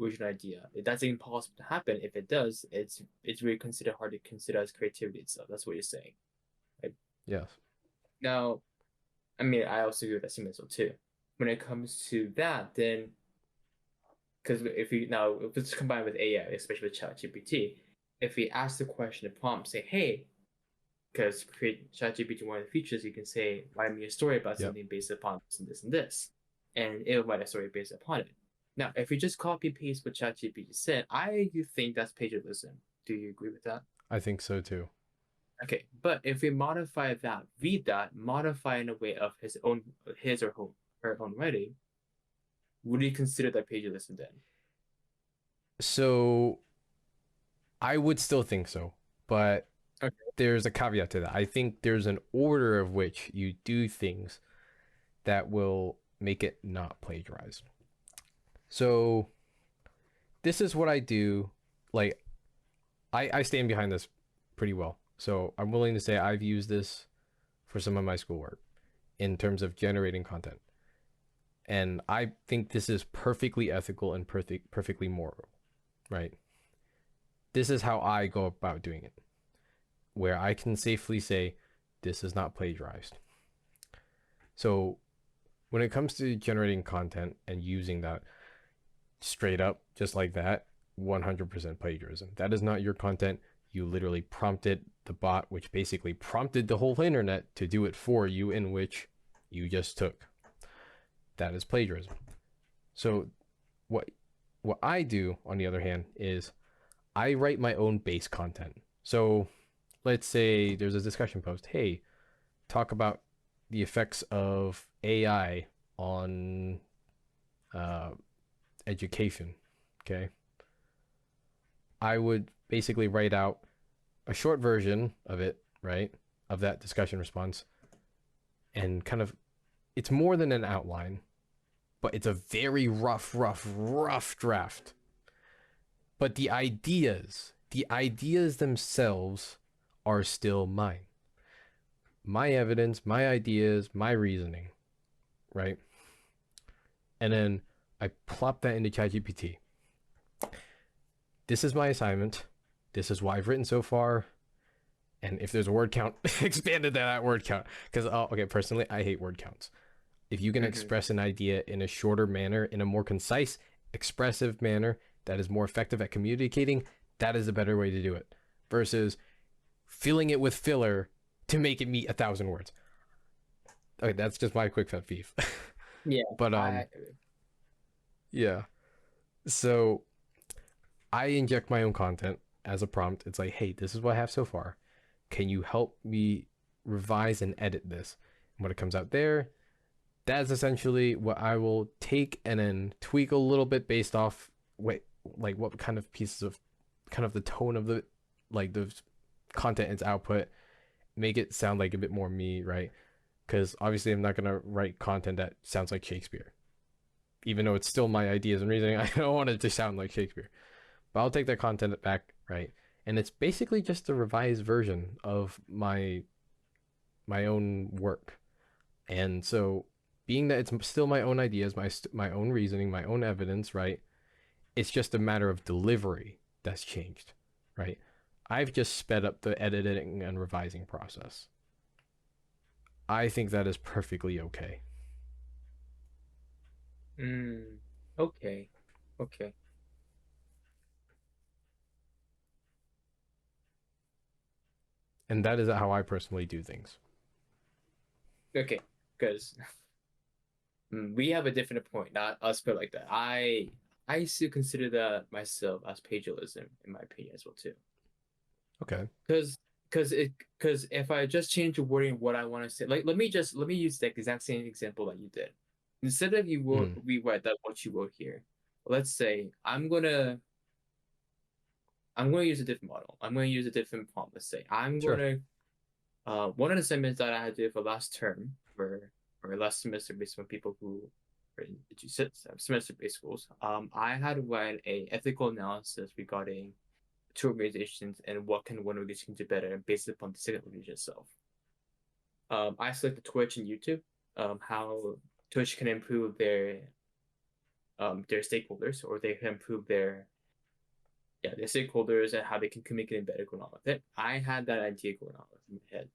Speaker 2: original idea. That's impossible to happen. If it does, it's really considered hard to consider as creativity itself. That's what you're saying, right?
Speaker 1: yes.
Speaker 2: Now, I mean, I also agree with that sentiment too. When it comes to that, then because if it's combined with AI, especially with ChatGPT, if we ask the question, the prompt, say, hey, because create ChatGPT, one of the features, you can say, write me a story about
Speaker 1: Yep.
Speaker 2: something based upon this and this and this, and it'll write a story based upon it. Now, if we just copy paste what ChatGPT said, I do think that's plagiarism. Do you agree with that?
Speaker 1: I think so too.
Speaker 2: Okay, but if we modify that, read that, modify in a way of his or her own writing, would you consider that plagiarism then?
Speaker 1: So I would still think so, but
Speaker 2: Okay.
Speaker 1: there's a caveat to that. I think there's an order of which you do things that will make it not plagiarized. So this is what I do. Like I stand behind this pretty well. So I'm willing to say I've used this for some of my schoolwork in terms of generating content. And I think this is perfectly ethical and perfectly moral, right? This is how I go about doing it, where I can safely say this is not plagiarized. So when it comes to generating content and using that straight up, just like that, 100% plagiarism. That is not your content. You literally prompted the bot, which basically prompted the whole internet to do it for you, in which you just took. That is plagiarism. So what what I do, on the other hand, is I write my own base content. So let's say there's a discussion post. Hey, talk about the effects of AI on uh, education. Okay. I would basically write out a short version of it, right? Of that discussion response. And kind of, it's more than an outline, but it's a very rough draft. But the ideas themselves are still mine. My evidence, my ideas, my reasoning, right? And then I plop that into ChatGPT. This is my assignment. This is what I've written so far. And if there's a word count, expanded that word count. Because, okay, personally, I hate word counts. If you can
Speaker 2: Mm-hmm.
Speaker 1: express an idea in a shorter manner, in a more concise, expressive manner that is more effective at communicating, that is a better way to do it versus filling it with filler to make it meet 1,000 words. Okay, that's just my quick pet peeve.
Speaker 2: Yeah,
Speaker 1: But
Speaker 2: I
Speaker 1: yeah. So I inject my own content as a prompt. It's like, hey, this is what I have so far. Can you help me revise and edit this? And when it comes out there, that's essentially what I will take and then tweak a little bit based off like what kind of pieces of kind of the tone of the content it's output, make it sound like a bit more me, right? Because obviously I'm not gonna write content that sounds like Shakespeare, even though it's still my ideas and reasoning. I don't want it to sound like Shakespeare, but I'll take that content back, right? And it's basically just a revised version of my own work. And so, being that it's still my own ideas, my own reasoning, my own evidence, right? It's just a matter of delivery that's changed, right? I've just sped up the editing and revising process. I think that is perfectly okay.
Speaker 2: mm, okay. Okay.
Speaker 1: And that is how I personally do things.
Speaker 2: Okay. Because we have a different point, not us put like that. I still consider that myself as plagiarism in my opinion as well too.
Speaker 1: Okay.
Speaker 2: Because because if I just change the wording of what I want to say, like let me use the exact same example that you did. Instead of you wrote
Speaker 1: Mm,
Speaker 2: rewrite that what you wrote here, let's say I'm gonna use a different model. I'm gonna use a different prompt. Let's say I'm
Speaker 1: sure.
Speaker 2: gonna one of the assignments that I had to do for last term for or less semester based on people who are in semester based schools. I had to write a ethical analysis regarding two organizations and what can one organization do better based upon the second organization itself. I selected Twitch and YouTube, how Twitch can improve their stakeholders, or they can improve their stakeholders and how they can communicate better going on with it. I had that idea going on in my head.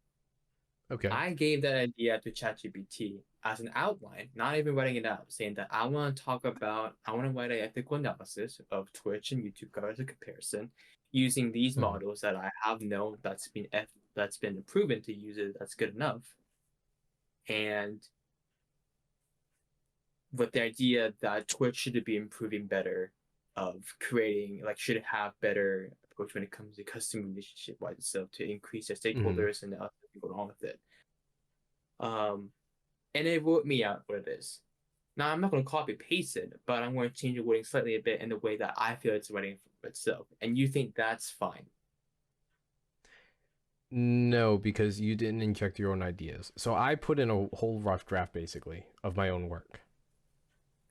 Speaker 1: Okay.
Speaker 2: I gave that idea to ChatGPT as an outline, not even writing it out, saying that I want to write an ethical analysis of Twitch and YouTube as a comparison using these
Speaker 1: Mhm.
Speaker 2: models that I have known that's been proven to use it, that's good enough. And with the idea that Twitch should be improving better, of creating, like, should have better approach when it comes to customer relationship wise itself to increase their
Speaker 1: Mhm.
Speaker 2: stakeholders and the other people along with it. Um, and it wrote me out what it is. Now I'm not going to copy paste it, but I'm going to change the wording slightly a bit in the way that I feel it's writing for itself. And you think that's fine?
Speaker 1: No, because you didn't inject your own ideas. So I put in a whole rough draft basically of my own work.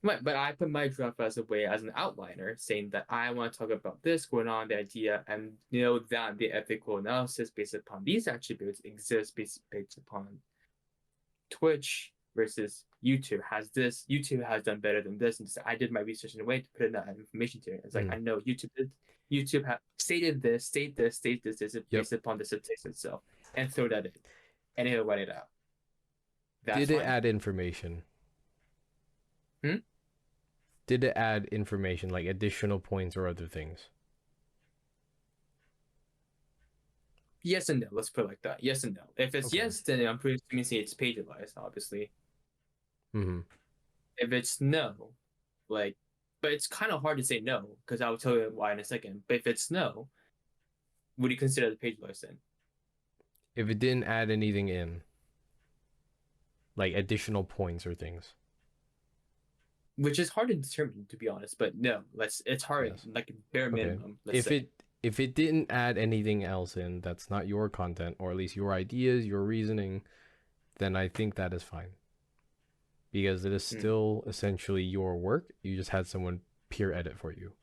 Speaker 2: Right, but I put my draft as a way as an outliner, saying that I want to talk about this going on, the idea, and know that the ethical analysis based upon these attributes exists based upon Twitch versus YouTube has this. YouTube has done better than this, and so I did my research in a way to put in that information to it. It's like I
Speaker 1: Mhm.
Speaker 2: know YouTube have stated this, state this
Speaker 1: Yep.
Speaker 2: based upon the subtext itself, and throw that in, and it'll write it out. That's
Speaker 1: Did it
Speaker 2: fine.
Speaker 1: add information?
Speaker 2: Hmm?
Speaker 1: Did it add information like additional points or other things?
Speaker 2: Yes and no. Let's put it like that. Yes and no. If it's
Speaker 1: Okay.
Speaker 2: yes, then I'm pretty assuming say it's pagealized, obviously.
Speaker 1: Mhm.
Speaker 2: If it's no, like, but it's kind of hard to say no because I'll tell you why in a second. But if it's no, would you consider the pagealized then?
Speaker 1: If it didn't add anything in, like additional points or things.
Speaker 2: Which is hard to determine, to be honest. But no, it's hard,
Speaker 1: Yes.
Speaker 2: like bare
Speaker 1: Okay.
Speaker 2: minimum. Let's
Speaker 1: If
Speaker 2: say.
Speaker 1: it didn't add anything else in that's not your content or at least your ideas, your reasoning, then I think that is fine. Because it is
Speaker 2: Hmm.
Speaker 1: still essentially your work. You just had someone peer edit for you.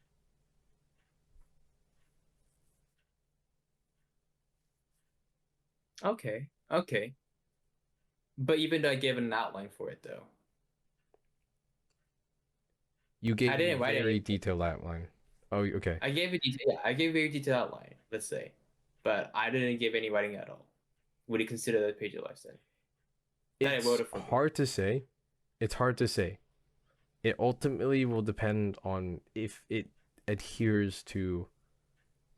Speaker 2: Okay, okay. But even though I gave an outline for it, though,
Speaker 1: You
Speaker 2: I
Speaker 1: gave a
Speaker 2: didn't write
Speaker 1: very
Speaker 2: anything.
Speaker 1: detailed outline. Oh, okay.
Speaker 2: I gave a very detailed outline. Let's say, but I didn't give any writing at all. Would you consider that pagealized then? That I wrote
Speaker 1: It's
Speaker 2: it for me.
Speaker 1: hard to say. It's hard to say. It ultimately will depend on if it adheres to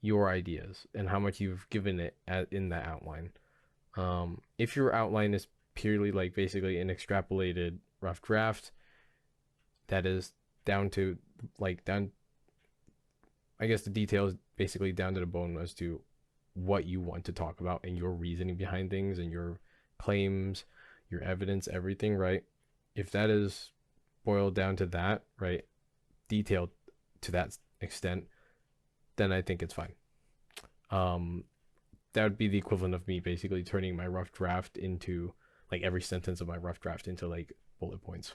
Speaker 1: your ideas and how much you've given it in that outline. If your outline is purely like basically an extrapolated rough draft that is down to like down, I guess the details basically down to the bone as to what you want to talk about and your reasoning behind things and your claims, your evidence, everything, right? If that is boiled down to that, right, detailed to that extent, then I think it's fine. Um, that would be the equivalent of me basically turning my rough draft into like every sentence of my rough draft into like bullet points.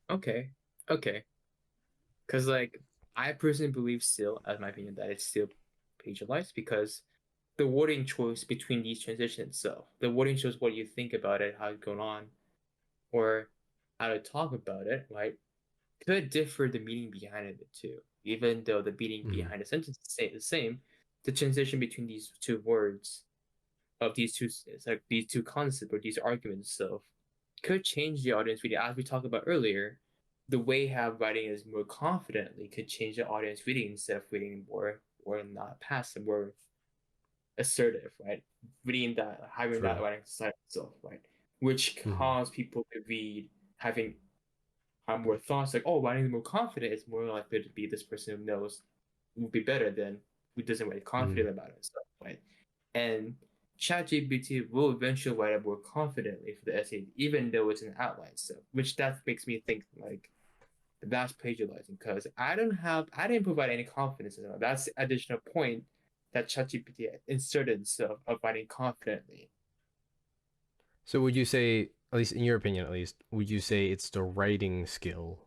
Speaker 2: Okay, okay. Because like I personally believe still, as my opinion, that it's still pagealized because the wording choice between these transitions itself, the wording shows what you think about it, how it's going on, or how to talk about it, right? Could differ the meaning behind it too. Even though the meaning
Speaker 1: Mm-hmm.
Speaker 2: behind the sentence is the same, the transition between these two words of these two, it's like these two concepts or these arguments itself could change the audience reading. As we talked about earlier, the way how writing is more confidently could change the audience reading instead of reading more or not passive, more assertive, right? Reading that, having that
Speaker 1: True.
Speaker 2: writing side itself, right? Which
Speaker 1: Mm-hmm.
Speaker 2: cause people to read having more thoughts like, oh, writing more confident is more likely to be this person who knows will be better than who doesn't write
Speaker 1: Mm-hmm.
Speaker 2: confident about it and stuff, right? And ChatGPT will eventually write it more confidently for the essay, even though it's an outline stuff, which that makes me think like that's plagiarizing because I didn't provide any confidence in it. That's the additional point that ChatGPT inserted stuff of writing confidently.
Speaker 1: So would you say, at least in your opinion, at least, would you say it's the writing skill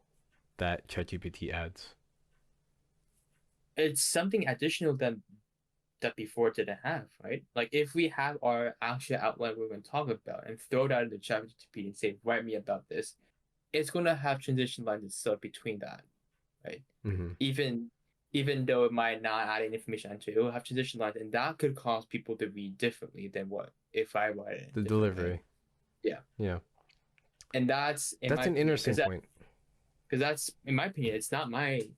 Speaker 1: that ChatGPT adds?
Speaker 2: It's something additional that before didn't have, right? Like if we have our actual outline we're going to talk about and throw that into ChatGPT and say, write me about this, it's going to have transition lines itself between that, right?
Speaker 1: Mm-hmm.
Speaker 2: Even even though it might not add any information into it, it will have transition lines, and that could cause people to read differently than what if I write it in
Speaker 1: The
Speaker 2: a different way.
Speaker 1: delivery.
Speaker 2: Yeah,
Speaker 1: Yeah.
Speaker 2: and that's in my
Speaker 1: That's an
Speaker 2: opinion,
Speaker 1: interesting point.
Speaker 2: because that's in my opinion, it's not my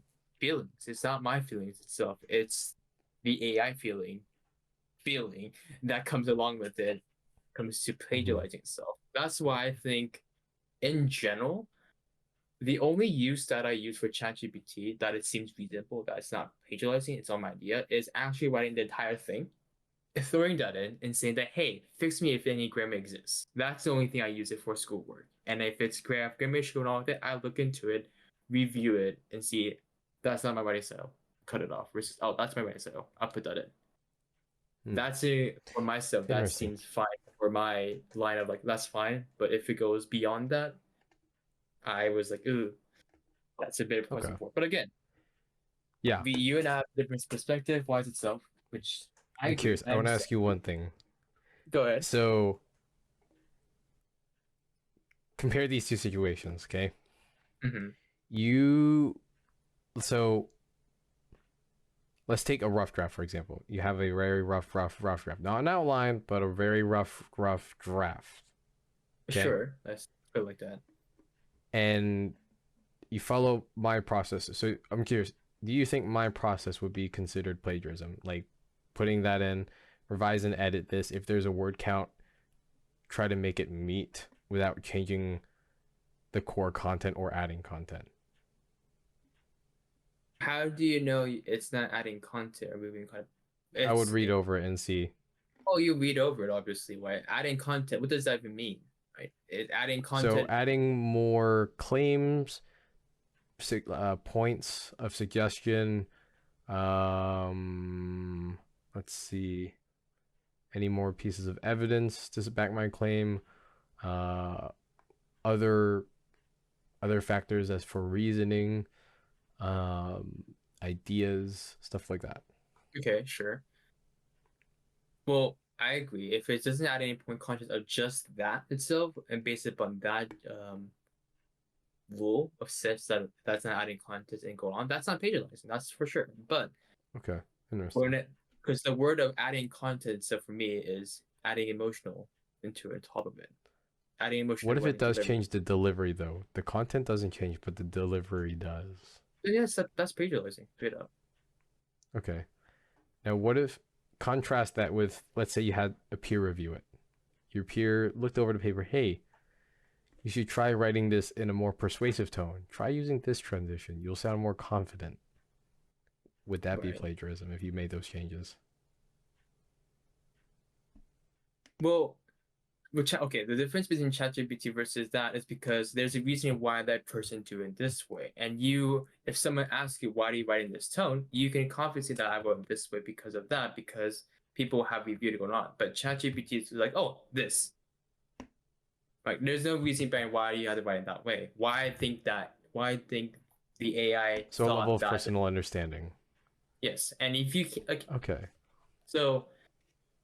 Speaker 2: feelings, it's not my feelings itself, it's the AI feeling that comes along with it comes to
Speaker 1: Mm-hmm.
Speaker 2: plagiarizing itself. That's why I think in general, the only use that I use for ChatGPT that it seems reasonable, that it's not plagiarizing its own idea, is actually writing the entire thing, throwing that in, and saying that, hey, fix me if any grammar exists. That's the only thing I use it for schoolwork. And if it's grammar issue and all of it, I look into it, review it, and see that's not my writing style. Cut it off. Versus, oh, that's my writing style. I'll put that in.
Speaker 1: Mm.
Speaker 2: That's it for myself. That
Speaker 1: Interesting.
Speaker 2: seems fine for my line of like, that's fine. But if it goes beyond that, I was like, ooh, that's a bit of
Speaker 1: Okay.
Speaker 2: support. But again,
Speaker 1: Yeah.
Speaker 2: you and I have a different perspective, wise itself, which I
Speaker 1: I'm
Speaker 2: agree.
Speaker 1: curious.
Speaker 2: I
Speaker 1: I want to
Speaker 2: understand.
Speaker 1: ask you one thing.
Speaker 2: Go ahead.
Speaker 1: So compare these two situations, okay?
Speaker 2: Mm-hmm.
Speaker 1: You so let's take a rough draft for example. You have a very rough draft, not an outline, but a very rough draft. Okay,
Speaker 2: Sure, let's put it like that.
Speaker 1: and you follow my process. So I'm curious. Do you think my process would be considered plagiarism? Like putting that in, revise and edit this. If there's a word count, try to make it meet without changing the core content or adding content.
Speaker 2: How do you know it's not adding content or moving content?
Speaker 1: I would
Speaker 2: It's
Speaker 1: read over it and see.
Speaker 2: oh, you read over it, obviously, right? Adding content, what does that even mean, right? Adding
Speaker 1: So
Speaker 2: content.
Speaker 1: adding more claims, points of suggestion. Let's see. Any more pieces of evidence to back my claim? Uh, other other factors as for reasoning, um, ideas, stuff like that.
Speaker 2: Okay, sure. Well, I agree. If it doesn't add any point content of just that itself, and based upon that rule of sets that that's not adding content and go on, that's not plagiarizing. That's for sure. But
Speaker 1: Okay, interesting.
Speaker 2: when it because the word of adding content stuff for me is adding emotional into it on top of it. Adding emotional
Speaker 1: What if it
Speaker 2: writing
Speaker 1: does
Speaker 2: delivery.
Speaker 1: change the delivery though? The content doesn't change, but the delivery does.
Speaker 2: Yes, that's plagiarizing, straight up.
Speaker 1: Okay. Now, what if contrast that with, let's say you had a peer review it. Your peer looked over the paper. Hey, you should try writing this in a more persuasive tone. Try using this transition. You'll sound more confident. Would that be
Speaker 2: Right.
Speaker 1: plagiarism if you made those changes?
Speaker 2: Well, which okay, the difference between ChatGPT versus that is because there's a reason why that person doing this way. And you, if someone asks you why do you write in this tone, you can confidently say that I wrote this way because of that, because people have reviewed it or not. But ChatGPT is like, oh, this. Like there's no reason behind why you had to write it that way. Why I think that why I think the AI
Speaker 1: So a level
Speaker 2: thought
Speaker 1: of
Speaker 2: that
Speaker 1: personal understanding.
Speaker 2: yes. And if you like
Speaker 1: Okay.
Speaker 2: so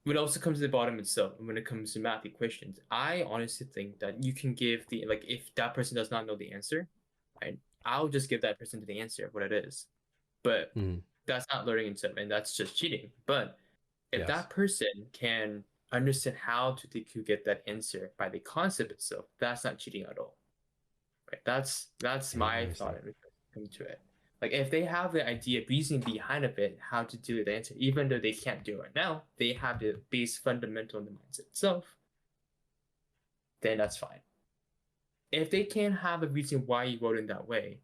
Speaker 2: when it also comes to the bottom itself, when it comes to math equations, I honestly think that you can give the like if that person does not know the answer, right? I'll just give that person the answer of what it is. But
Speaker 1: Mm,
Speaker 2: that's not learning itself, and that's just cheating. But if
Speaker 1: yes.
Speaker 2: that person can understand how to get that answer by the concept itself, that's not cheating at all. Right? That's my thought
Speaker 1: Interesting.
Speaker 2: in coming to it. Like if they have the idea, reasoning behind of it, how to do the answer, even though they can't do it right now, they have the base fundamental in the mindset itself, then that's fine. If they can't have a reason why you wrote in that way,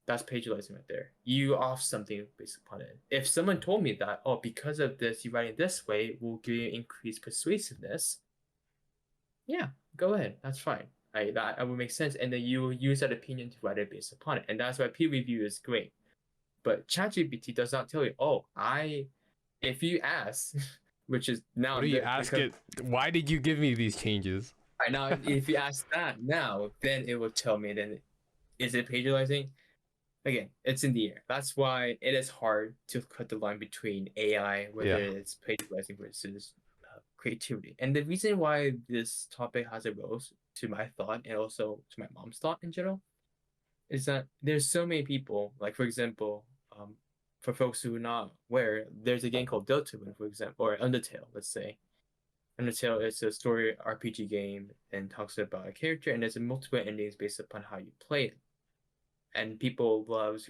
Speaker 2: that's plagiarizing right there. You off something based upon it. If someone told me that, oh, because of this, you write it this way will give you increased persuasiveness, yeah, go ahead. That's fine. That would make sense. And then you use that opinion to write it based upon it. And that's why peer review is great. But ChatGPT does not tell you, oh, if you ask, which is now
Speaker 1: What do you ask
Speaker 2: because
Speaker 1: it? Why did you give me these changes?
Speaker 2: Right now, if you ask that now, then it will tell me. Then is it plagiarizing? Again, it's in the air. That's why it is hard to cut the line between AI, whether
Speaker 1: Yeah.
Speaker 2: it's plagiarizing versus creativity. And the reason why this topic has arose to my thought and also to my mom's thought in general is that there's so many people, like for example, for folks who are not aware, there's a game called Deltarune, for example, or Undertale, let's say. Undertale is a story RPG game and talks about a character, and there's a multiple endings based upon how you play it. And people love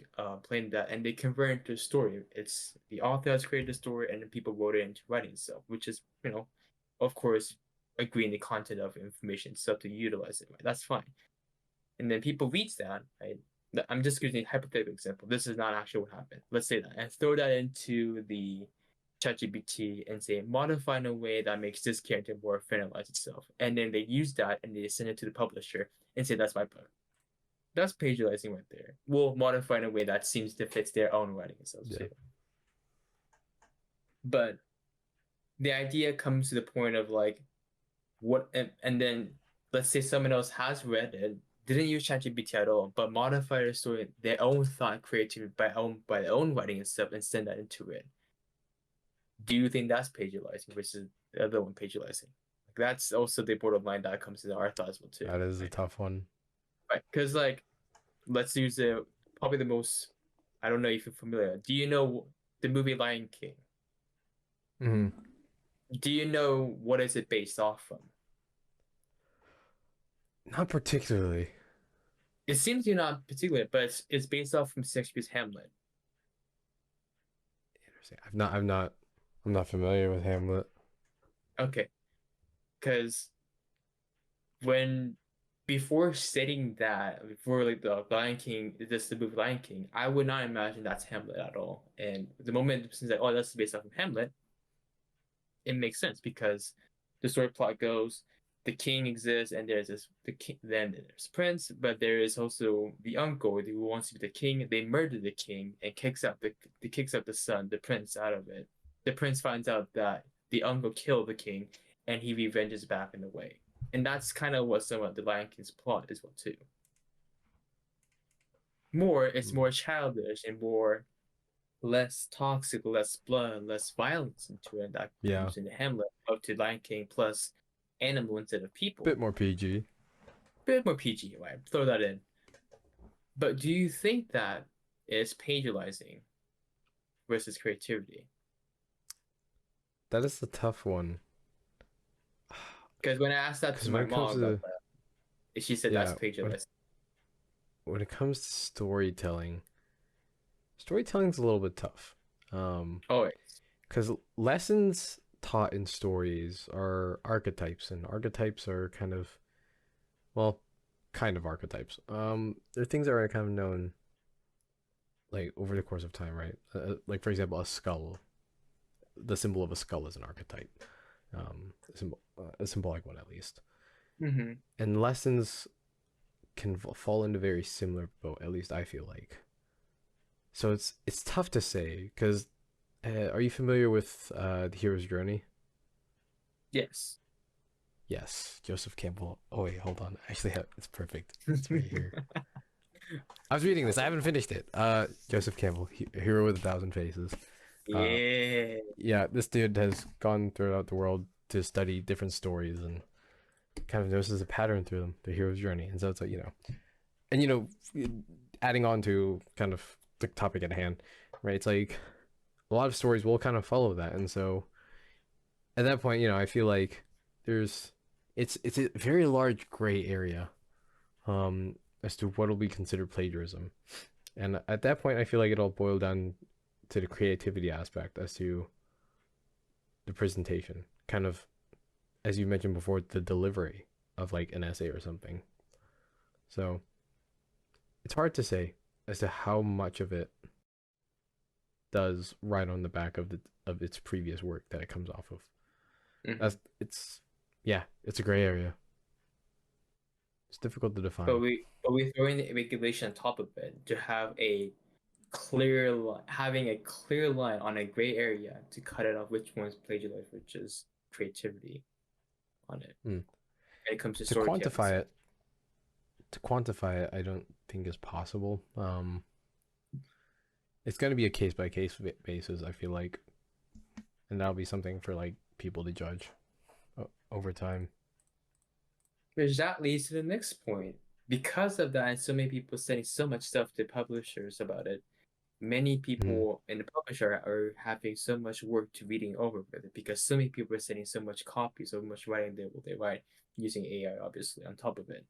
Speaker 2: playing that, and they convert it into a story. It's the author has created the story, and then people wrote it into writing itself, which is, of course, agreeing the content of information itself to utilize it. Right? That's fine. And then people read that, right? I'm just using a hypothetical example. This is not actually what happened. Let's say that and throw that into the ChatGPT and say modify in a way that makes this character more finalize itself. And then they use that and they send it to the publisher and say that's my book. That's plagiarizing right there. We'll modify in a way that seems to fit their own writing itself
Speaker 1: Yeah.
Speaker 2: too. But the idea comes to the point of like what and then let's say someone else has read it, didn't use ChatGPT at all, but modified the story, their own thought creativity by their own writing itself and send that into it. Do you think that's plagiarizing versus the other one plagiarizing? Like that's also the borderline that comes into our thoughts as well too.
Speaker 1: That is a
Speaker 2: right?
Speaker 1: tough one.
Speaker 2: Right. Because like let's use probably the most I don't know if you're familiar. Do you know the movie Lion King?
Speaker 1: Mm-hmm.
Speaker 2: Do you know what is it based off from?
Speaker 1: Not particularly.
Speaker 2: It seems you're not particular, but it's based off from Shakespeare's Hamlet.
Speaker 1: Interesting. I'm not familiar with Hamlet.
Speaker 2: Okay, because when before stating that, before like the Lion King, this the movie Lion King, I would not imagine that's Hamlet at all. And the moment since like, oh, that's based off of Hamlet, it makes sense because the story plot goes, the king exists, and there's the king. Then there's prince, but there is also the uncle who wants to be the king. They murder the king and kicks out the son, the prince, out of it. The prince finds out that the uncle killed the king, and he revenges back in a way. And that's kind of what some of the Lion King's plot is, well too. It's more childish and more less toxic, less blood, less violence into it that
Speaker 1: Yeah.
Speaker 2: comes into Hamlet up to Lion King plus animal instead of people.
Speaker 1: Bit more PG.
Speaker 2: Bit more PG, right? Throw that in. But do you think that is plagiarizing versus creativity?
Speaker 1: That is the tough one.
Speaker 2: Because when I asked that to my mom about that, she said that's plagiarizing.
Speaker 1: When it comes to storytelling, storytelling's a little bit tough. Because lessons taught in stories are archetypes, and archetypes are kind of archetypes. They're things that are kind of known like over the course of time, right? Like for example, a skull. The symbol of a skull is an archetype. A symbolic one at least.
Speaker 2: Mm-hmm.
Speaker 1: And lessons can fall into very similar boat. At least I feel like. So it's tough to say because are you familiar with the hero's journey?
Speaker 2: Yes.
Speaker 1: Yes, Joseph Campbell. Oh wait, hold on. Actually, it's perfect. It's right here. I was reading this. I haven't finished it. Joseph Campbell, Hero with a Thousand Faces.
Speaker 2: Yeah.
Speaker 1: Yeah, this dude has gone throughout the world to study different stories and kind of notices a pattern through them, the hero's journey. And so it's like, adding on to kind of the topic at hand, right? It's like a lot of stories will kind of follow that. And so at that point, I feel like it's a very large gray area as to what will be considered plagiarism. And at that point, I feel like it'll boil down to the creativity aspect as to the presentation, kind of, as you mentioned before, the delivery of like an essay or something. So it's hard to say as to how much of it does ride on the back of its previous work that it comes off of.
Speaker 2: Mm-hmm.
Speaker 1: It's a gray area. It's difficult to define.
Speaker 2: But we throw in the regulation on top of it to have having a clear line on a gray area to cut it off which one's plagiarized, which is creativity on it. when it comes to
Speaker 1: To
Speaker 2: story telling.
Speaker 1: quantify it, I don't think is possible. It's going to be a case by case basis, I feel like, and that'll be something for like people to judge over time.
Speaker 2: Which that leads to the next point. Because of that, and so many people sending so much stuff to publishers about it, many
Speaker 1: Mm-hmm.
Speaker 2: people in the publisher are having so much work to reading over with it because so many people are sending so much copy, so much writing they write using AI, obviously, on top of it.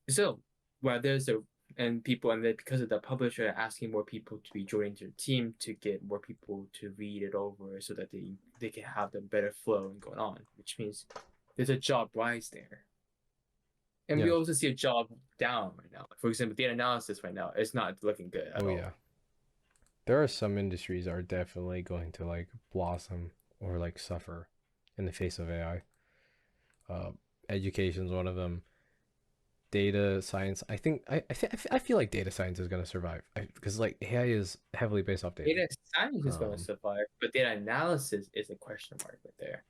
Speaker 2: So, while there's a and people and then because of the publisher asking more people to be joining their team to get more people to read it over so that they can have the better flow and going on, which means there's a job rise there. And we
Speaker 1: Yeah.
Speaker 2: also see a job down right now. For example, data analysis right now is not looking good at
Speaker 1: Oh
Speaker 2: all.
Speaker 1: yeah. There are some industries that are definitely going to like blossom or like suffer in the face of AI. Uh, Education is one of them. Data science. I feel like data science is going to survive because like AI is heavily based off data.
Speaker 2: Data science is going to
Speaker 1: Um,
Speaker 2: survive, but data analysis is a question mark right there.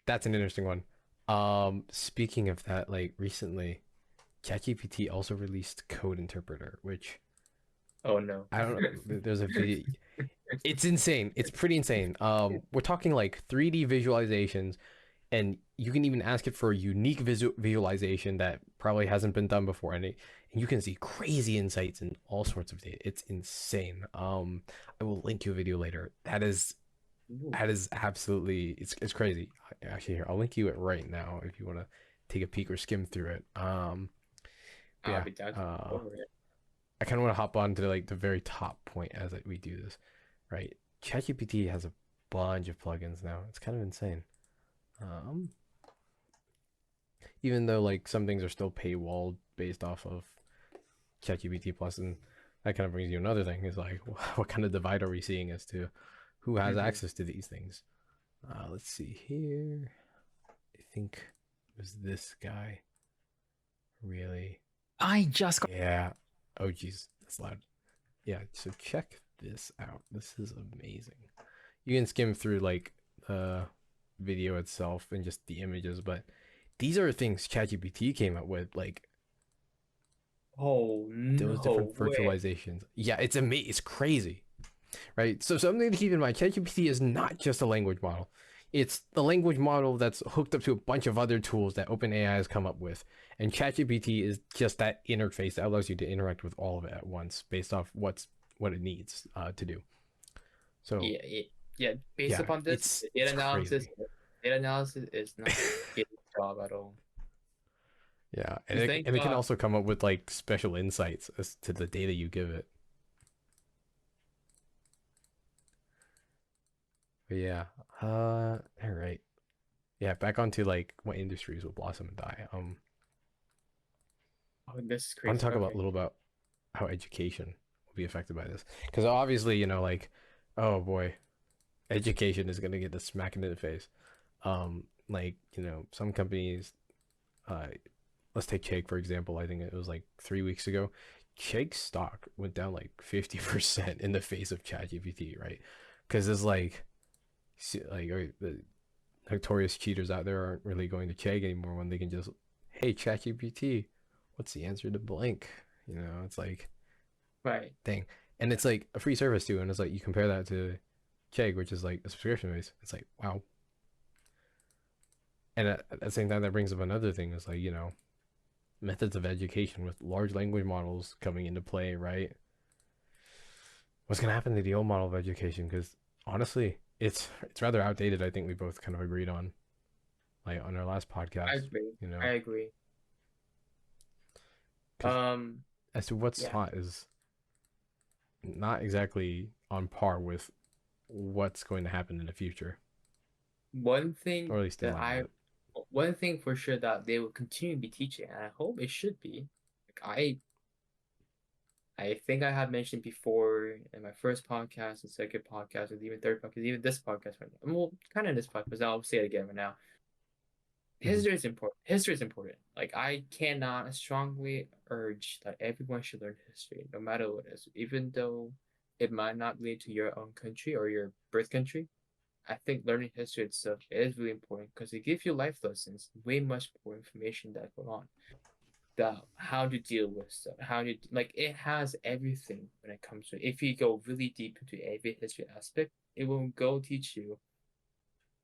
Speaker 1: that's an interesting one. Speaking of that, like recently, ChatGPT also released Code Interpreter, which
Speaker 2: Oh no.
Speaker 1: I don't know. There's a video. It's insane. It's pretty insane. We're talking like 3D visualizations, and you can even ask it for a unique visualization that probably hasn't been done before, and you can see crazy insights and all sorts of data. It's insane. I will link you a video later.
Speaker 2: Ooh,
Speaker 1: That is absolutely it's crazy. Actually, here I'll link you it right now if you want to take a peek or skim through it. But
Speaker 2: I'll
Speaker 1: yeah,
Speaker 2: be down to
Speaker 1: uh,
Speaker 2: over it.
Speaker 1: I kind of want to hop on to like the very top point as we do this, right? ChatGPT has a bunch of plugins now. It's kind of insane. Um, Even though like some things are still paywalled based off of ChatGPT Plus, and that kind of brings you another thing is like what kind of divide are we seeing as to who has
Speaker 2: Mm-hmm.
Speaker 1: access to these things? Let's see here. I think it was this guy. Really?
Speaker 3: I just got
Speaker 1: Yeah. Oh geez, that's loud. Yeah. So check this out. This is amazing. You can skim through like the video itself and just the images, but these are things ChatGPT came up with, like
Speaker 2: Oh
Speaker 1: those different
Speaker 2: no way.
Speaker 1: virtualizations. Yeah, it's amazing. It's crazy, right? So something to keep in mind: ChatGPT is not just a language model. It's the language model that's hooked up to a bunch of other tools that OpenAI has come up with, and ChatGPT is just that interface that allows you to interact with all of it at once, based off what it needs to do. So
Speaker 2: Yeah, yeah. Based
Speaker 1: yeah,
Speaker 2: upon this,
Speaker 1: it's
Speaker 2: the
Speaker 1: it's crazy.
Speaker 2: data analysis is not getting a job at all.
Speaker 1: Yeah,
Speaker 2: So thank
Speaker 1: and it can
Speaker 2: God.
Speaker 1: also come up with like special insights as to the data you give it. But yeah, all right. Yeah, back onto like what industries will blossom and die.
Speaker 2: Oh, this is
Speaker 1: I want to
Speaker 2: crazy.
Speaker 1: talk about a
Speaker 2: Okay.
Speaker 1: little about how education will be affected by this, because obviously, like, oh boy, education is gonna get the smack into the face. Like some companies, uh, let's take Chegg for example. I think it was like 3 weeks ago. Chegg's stock went down like 50% in the face of ChatGPT, right? Because it's like the notorious cheaters out there aren't really going to Chegg anymore when they can just, hey, ChatGPT, what's the answer to blank? It's like,
Speaker 2: Right.
Speaker 1: dang. And it's like a free service too. And it's like, you compare that to Chegg, which is like a subscription base. It's like, wow. And at the same time, that brings up another thing is like, methods of education with large language models coming into play, right? What's going to happen to the old model of education? Because honestly, it's rather outdated. I think we both kind of agreed on, like on our last
Speaker 2: I
Speaker 1: podcast,
Speaker 2: agree.
Speaker 1: you
Speaker 2: I
Speaker 1: know,
Speaker 2: agree.
Speaker 1: because
Speaker 2: Um,
Speaker 1: as to what's
Speaker 2: yeah.
Speaker 1: taught is not exactly on par with what's going to happen in the future,
Speaker 2: One thing
Speaker 1: or at least in
Speaker 2: that
Speaker 1: line with
Speaker 2: I,
Speaker 1: it.
Speaker 2: one thing for sure that they will continue to be teaching, and I hope it should be. Like I think I have mentioned before in my first podcast and second podcast, and even third podcast, even this podcast right now. Well, kind of this podcast, but I'll say it again right now.
Speaker 1: Mm-hmm.
Speaker 2: History is important. History is important. Like I cannot strongly urge that everyone should learn history, no matter what it is, even though it might not relate to your own country or your birth country. I think learning history itself is really important because it gives you life lessons, way much more information that go on. That how to deal with stuff, how to like it has everything when it comes to if you go really deep into every history aspect, it will go teach you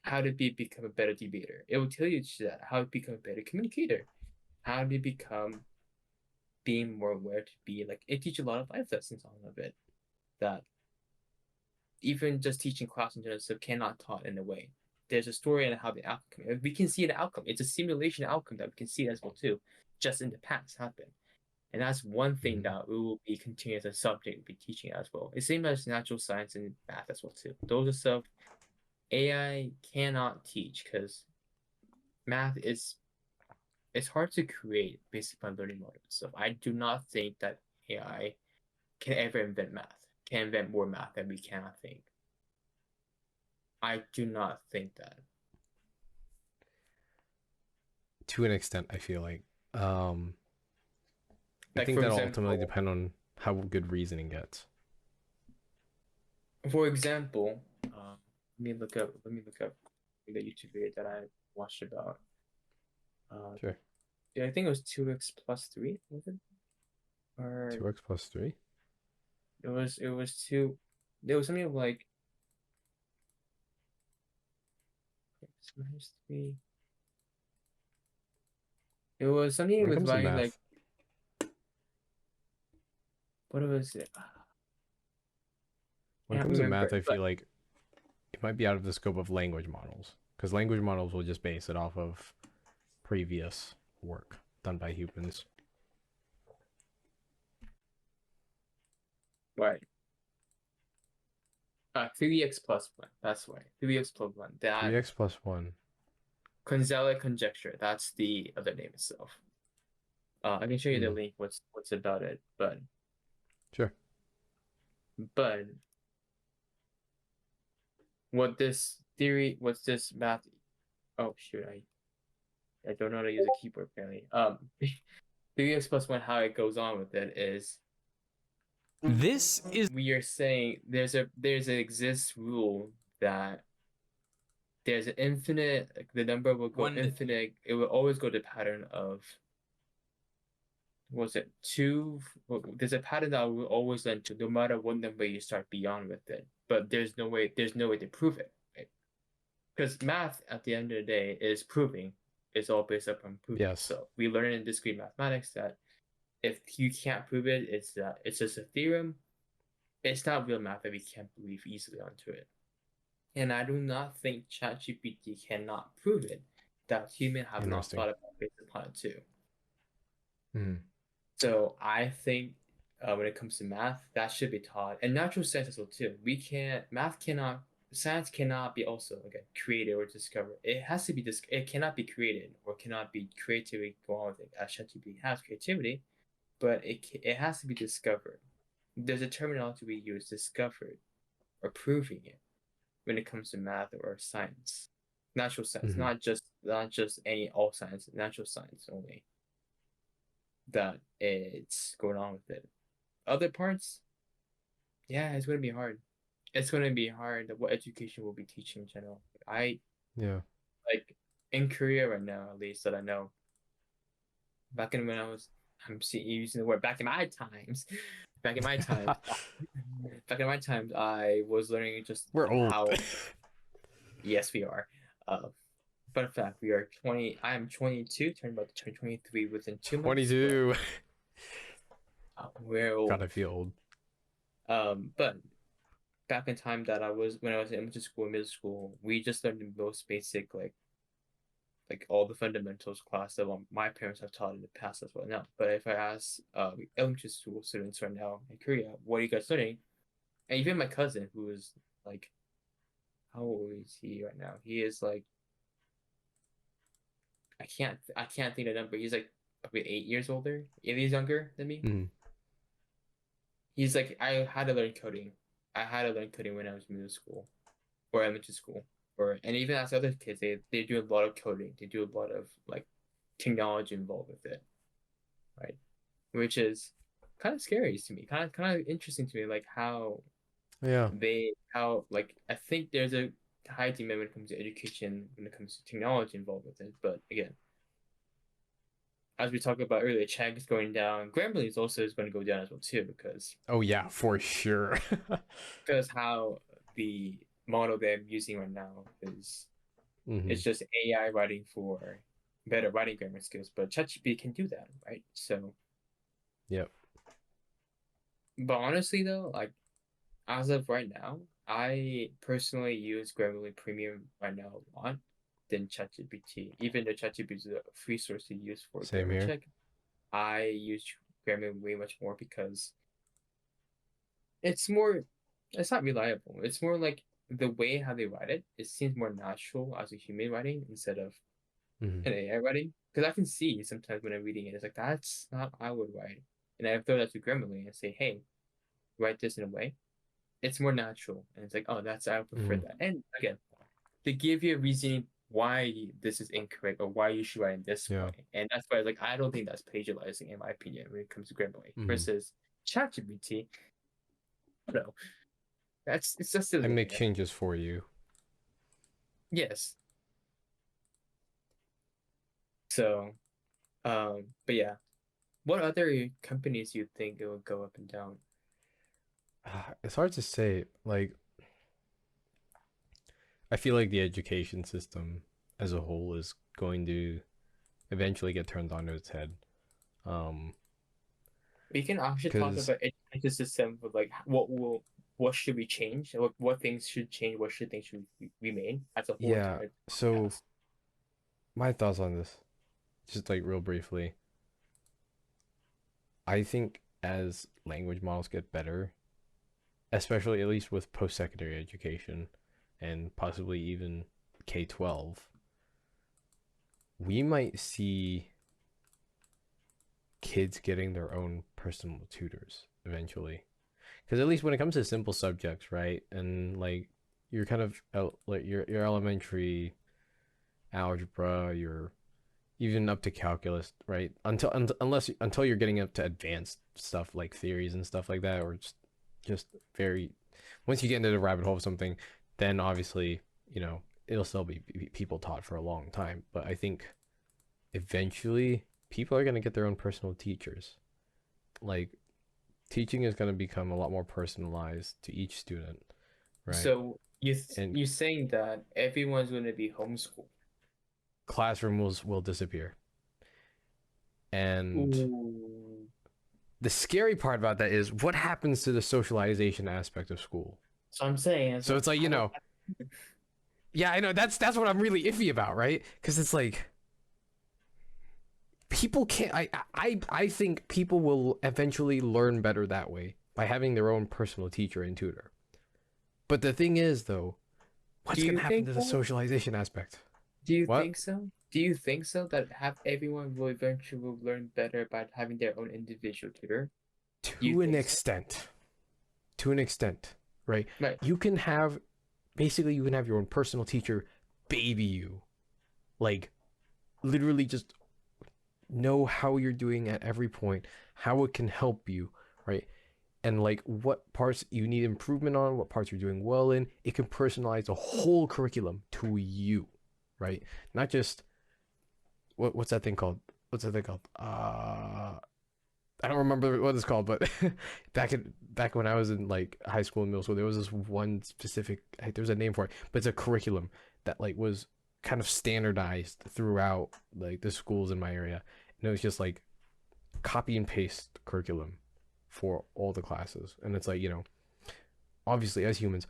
Speaker 2: how to become a better debater. It will tell you that how to become a better communicator, how to become being more aware to be like it teaches a lot of life lessons on of it that even just teaching class in general stuff cannot taught in a way. There's a story on how the outcome we can see the outcome. It's a simulation outcome that we can see as well too, just in the past happen. And that's one thing
Speaker 1: Mm-hmm.
Speaker 2: that we will be continuing as a subject we'll be teaching as well. It's same as natural science and math as well too. Those are stuff AI cannot teach because math is it's hard to create based upon learning models. So I do not think that AI can ever invent math, can invent more math than we cannot think. I do not think that.
Speaker 1: To an extent, I feel like. Um, I
Speaker 2: Like
Speaker 1: think that'll ultimately
Speaker 2: example,
Speaker 1: depend on how good reasoning gets.
Speaker 2: for example, let me look up the YouTube video that I watched about. Uh,
Speaker 1: Sure.
Speaker 2: yeah, I think it was 2x+3, was it? Or
Speaker 1: 2x plus 3?
Speaker 2: it was two. There was something like x minus 3. It was something
Speaker 1: When it
Speaker 2: with
Speaker 1: comes to
Speaker 2: writing like
Speaker 1: math,
Speaker 2: what was it?
Speaker 1: when it
Speaker 2: Can't
Speaker 1: comes to
Speaker 2: remember.
Speaker 1: math, I
Speaker 2: But
Speaker 1: feel like it might be out of the scope of language models because language models will just base it off of previous work done by humans.
Speaker 2: right. 3x+1. That's why 3x+1. That
Speaker 1: 3x plus 1.
Speaker 2: Konzela conjecture. That's the other name itself. I can show you the
Speaker 1: Mm,
Speaker 2: link. What's about it?
Speaker 1: sure.
Speaker 2: But what this theory? What's this math? Oh shoot! I don't know how to use a keyboard apparently. 3x+1. How it goes on with it is
Speaker 1: This is
Speaker 2: we are saying there's an exists rule that there's an infinite like, the number will go
Speaker 1: one.
Speaker 2: infinite. It will always go to pattern of was it two? Well, there's a pattern that will always lead to no matter what number you start beyond with it. But there's no way to prove it, right? Because math at the end of the day is proving. It's all based upon proving.
Speaker 1: Yes.
Speaker 2: So we learn in discrete mathematics that if you can't prove it, it's just a theorem. It's not real math that we can't believe easily onto it. And I do not think ChatGPT cannot prove it that humans have not
Speaker 1: Interesting.
Speaker 2: thought about based upon it too.
Speaker 1: Mm,
Speaker 2: So I think when it comes to math, that should be taught, and natural science as well too. Science cannot be also again created or discovered. It has to be it cannot be created or cannot be creativity go on with it. As ChatGPT has creativity, but it has to be discovered. There's a terminology we use, discovered or proving it when it comes to math or science, natural science,
Speaker 1: mm-hmm.
Speaker 2: not just any all science, natural science only. That it's going on with it. Other parts, yeah, it's going to be hard. It's going to be hard what education will be teaching in general. I
Speaker 1: Yeah.
Speaker 2: like in Korea right now, at least that I know. Back in when I was, using the word back in my times. Back in my times, I was learning just
Speaker 1: We're old.
Speaker 2: how. Yes, we are. Fun fact: we are 20. I am 22, turning about to turn 23 within 2 months. But
Speaker 1: 22.
Speaker 2: we're
Speaker 1: God,
Speaker 2: old.
Speaker 1: I feel old.
Speaker 2: But back in time that I was when I was in elementary school and middle school, we just learned the most basic like all the fundamentals class that my parents have taught in the past as well now. But if I ask elementary school students right now in Korea, what are you guys studying? And even my cousin, who is like, how old is he right now? He is like, I can't think of the number. He's like probably 8 years older. He's younger than me.
Speaker 1: Mm,
Speaker 2: He's like, I had to learn coding. I had to learn coding when I was in middle school or elementary school, or and even as other kids, they do a lot of coding. They do a lot of like technology involved with it, right? Which is kind of scary to me, kind of interesting to me, like
Speaker 1: yeah.
Speaker 2: how like I think there's a high demand when it comes to education, when it comes to technology involved with it. But again, as we talked about earlier, Chegg is going down. Grammarly is also going to go down as well too
Speaker 1: Oh yeah, for sure.
Speaker 2: because how the model they're using right now is
Speaker 1: Hmm.
Speaker 2: it's just AI writing for better writing grammar skills, but ChatGPT can do that, right? So,
Speaker 1: Yep.
Speaker 2: but honestly though, like as of right now, I personally use Grammarly Premium right now a lot than ChatGPT. Even though ChatGPT is a free source to use for
Speaker 1: Same
Speaker 2: grammar
Speaker 1: here.
Speaker 2: check, I use Grammarly way much more because it's more, it's not reliable. It's more like the way how they write it, it seems more natural as a human writing instead of
Speaker 1: Hmm.
Speaker 2: an AI writing. Because I can see sometimes when I'm reading it, it's like, that's not how I would write. And I throw that to Grammarly and say, hey, write this in a way. It's more natural. And it's like, oh, that's, I prefer
Speaker 1: Hmm.
Speaker 2: that. And again, they give you a reason why this is incorrect or why you should write in this
Speaker 1: Yeah.
Speaker 2: way. And that's why, like, I don't think that's plagiarizing, in my opinion, when it comes to Grammarly
Speaker 1: Hmm.
Speaker 2: versus ChatGPT. No, it's just
Speaker 1: I
Speaker 2: silly, I
Speaker 1: make
Speaker 2: guess.
Speaker 1: changes for you.
Speaker 2: Yes. So, but yeah, what other companies do you think it will go up and down?
Speaker 1: It's hard to say. Like, I feel like the education system as a whole is going to eventually get turned on its head. Um,
Speaker 2: We can actually talk
Speaker 1: because
Speaker 2: about education system with like what should we change? What things should change? What should things should remain as a whole
Speaker 1: yeah.
Speaker 2: entire
Speaker 1: So
Speaker 2: podcast?
Speaker 1: my thoughts on this, just like real briefly, I think as language models get better, especially at least with post-secondary education and possibly even K-12, we might see kids getting their own personal tutors eventually. Because at least when it comes to simple subjects, right, and like you're kind of like your elementary algebra, your even up to calculus, right? Until you're getting up to advanced stuff like theories and stuff like that, or just very once you get into the rabbit hole of something, then obviously it'll still be people taught for a long time. But I think eventually people are gonna get their own personal teachers. Like teaching is gonna become a lot more personalized to each student, right?
Speaker 2: So
Speaker 1: And
Speaker 2: you saying that everyone's going to be homeschooled?
Speaker 1: classrooms will disappear. And
Speaker 2: Ooh.
Speaker 1: the scary part about that is what happens to the socialization aspect of school.
Speaker 2: So I'm saying it's
Speaker 1: So
Speaker 2: like
Speaker 1: it's like,
Speaker 2: how does
Speaker 1: yeah, I know that's what I'm really iffy about, right? Because it's like people can't. I think people will eventually learn better that way by having their own personal teacher and tutor. But the thing is, though,
Speaker 2: do
Speaker 1: what's gonna
Speaker 2: you
Speaker 1: happen
Speaker 2: think
Speaker 1: to the
Speaker 2: so?
Speaker 1: socialization aspect?
Speaker 2: Do you
Speaker 1: What?
Speaker 2: think so? Do you think so that have everyone will eventually will learn better by having their own individual tutor? Do you
Speaker 1: To an
Speaker 2: think so?
Speaker 1: extent. To an extent, right?
Speaker 2: Right.
Speaker 1: You can have basically you can have your own personal teacher baby you, like literally just know how you're doing at every point, how it can help you, right? And like what parts you need improvement on, what parts you're doing well in. It can personalize a whole curriculum to you, right? Not just what's that thing called? What's that thing called? I don't remember what it's called, but back when I was in like high school and middle school, there was this one specific. There's a name for it, but it's a curriculum that like was kind of standardized throughout like the schools in my area, and it was just like copy and paste curriculum for all the classes, and it's like obviously as humans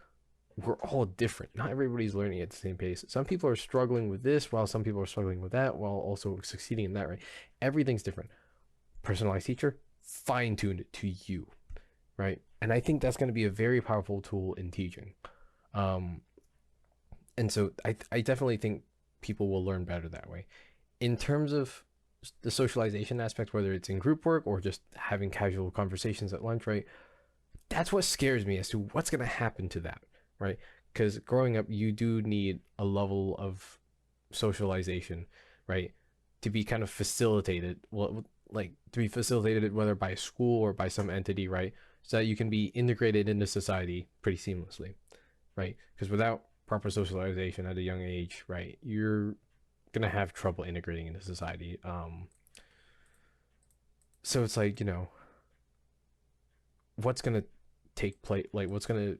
Speaker 1: we're all different. Not everybody's learning at the same pace. Some people are struggling with this, while some people are struggling with that, while also succeeding in that. Right? Everything's different. Personalized teacher, fine tuned it to you, right? And I think that's going to be a very powerful tool in teaching. Um, and so I definitely think people will learn better that way. In terms of the socialization aspect, whether it's in group work or just having casual conversations at lunch, right? That's what scares me as to what's going to happen to that, right? Because growing up, you do need a level of socialization, right? To be kind of facilitated, well, like to be facilitated whether by a school or by some entity, right? So that you can be integrated into society pretty seamlessly, right? Because without proper socialization at a young age, right, you're gonna have trouble integrating into society. So it's like, what's gonna take place? Like, what's gonna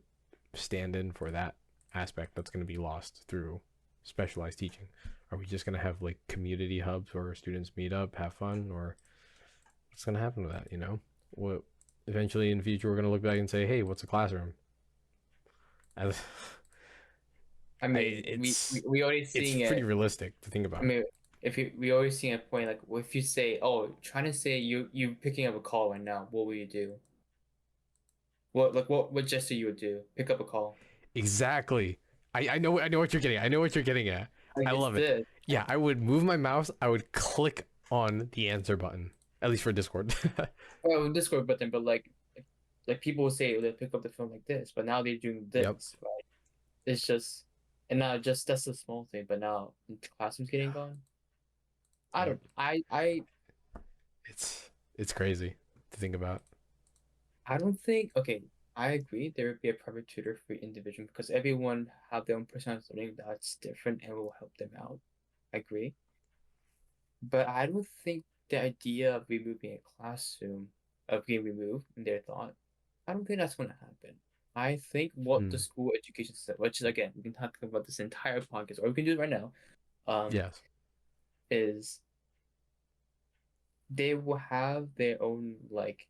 Speaker 1: stand in for that aspect that's gonna be lost through specialized teaching? Are we just gonna have like community hubs where students meet up, have fun, or what's gonna happen with that? What eventually in the future we're gonna look back and say, "Hey, what's a classroom?" As,
Speaker 2: I mean,
Speaker 1: it's
Speaker 2: we already
Speaker 1: it's
Speaker 2: seeing
Speaker 1: pretty
Speaker 2: it.
Speaker 1: realistic to think
Speaker 2: I
Speaker 1: about.
Speaker 2: mean, if you we always seeing a point like if you say, oh, trying to say you picking up a call right now, what will you do? What gesture you would do? Pick up a call.
Speaker 1: Exactly. I know what you're getting at. I know what you're getting at.
Speaker 2: Like
Speaker 1: I
Speaker 2: it's
Speaker 1: love it.
Speaker 2: this.
Speaker 1: Yeah, I would move my mouse. I would click on the answer button, at least for Discord.
Speaker 2: Well, Discord button, but like people will say they pick up the phone like this, but now they're doing
Speaker 1: Yep.
Speaker 2: this, right? It's just and now just that's a small thing, but now classrooms getting gone. I
Speaker 1: Yep.
Speaker 2: don't. I
Speaker 1: It's crazy to think about.
Speaker 2: I don't think. Okay, I agree. There would be a private tutor for individual because everyone have their own personalized learning that's different and will help them out. I agree, but I don't think the idea of removing a classroom of being removed in their thought. I don't think that's going to happen. I think what the
Speaker 1: Mm.
Speaker 2: school education system, which is again, we can talk about this entire podcast, or we can do it right now, um,
Speaker 1: Yes.
Speaker 2: is they will have their own like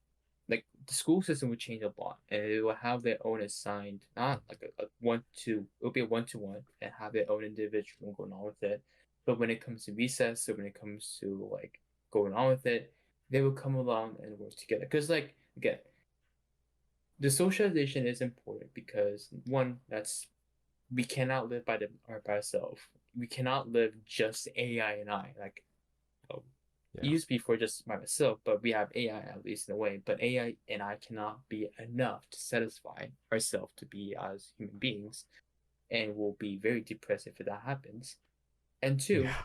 Speaker 2: the school system will change a lot and they will have their own assigned not like a one to it'll be a one-to-one and have their own individual going on with it, but when it comes to recess or when it comes to like going on with it, they will come along and work together because like again the socialization is important because one that's we cannot live by the or by ourselves, we cannot live just AI and I like it
Speaker 1: Yeah.
Speaker 2: used to be for just by myself, but we have AI at least in a way. But AI and I cannot be enough to satisfy ourselves to be as human beings, and we'll be very depressed if that happens. And two,
Speaker 1: Yeah.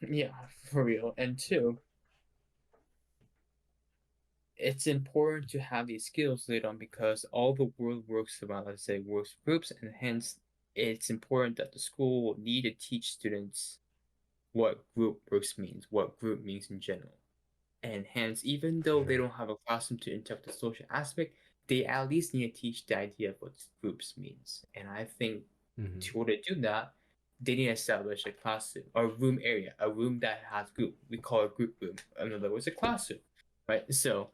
Speaker 2: yeah, for real. And two, it's important to have these skills later on because all the world works about, let's say, works groups, and hence it's important that the school will need to teach students what group works means, what group means in general. And hence, even though they
Speaker 1: Yeah.
Speaker 2: don't have a classroom to interpret the social aspect, they at least need to teach the idea of what groups means. And I think
Speaker 1: Mm-hmm.
Speaker 2: to order to do that, they need to establish a classroom or room area, a room that has group. We call it group room. In other words, a classroom, right? So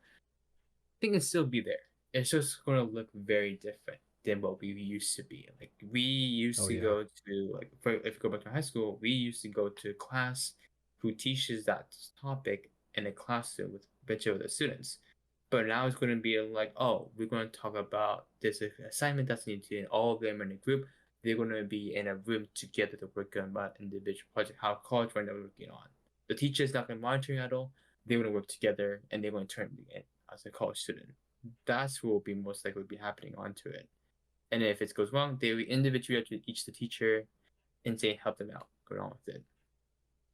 Speaker 2: think it'll still be there. It's just going to look very different than what we used to be. Like we used
Speaker 1: Oh
Speaker 2: to
Speaker 1: yeah.
Speaker 2: go to like if you go back to high school, we used to go to class who teaches that topic in a classroom with a bunch of other students. But now it's going to be like, oh, we're going to talk about this assignment that's needed, and all of them in a group. They're going to be in a room together to work on about individual project, how college right now we're working on. The teacher is not going to monitor at all. They're going to work together and they're going to turn it in as a college student. That's what will be most likely be happening onto it. And if it goes wrong, they will individually have to teach the teacher and say help them out, go on with it.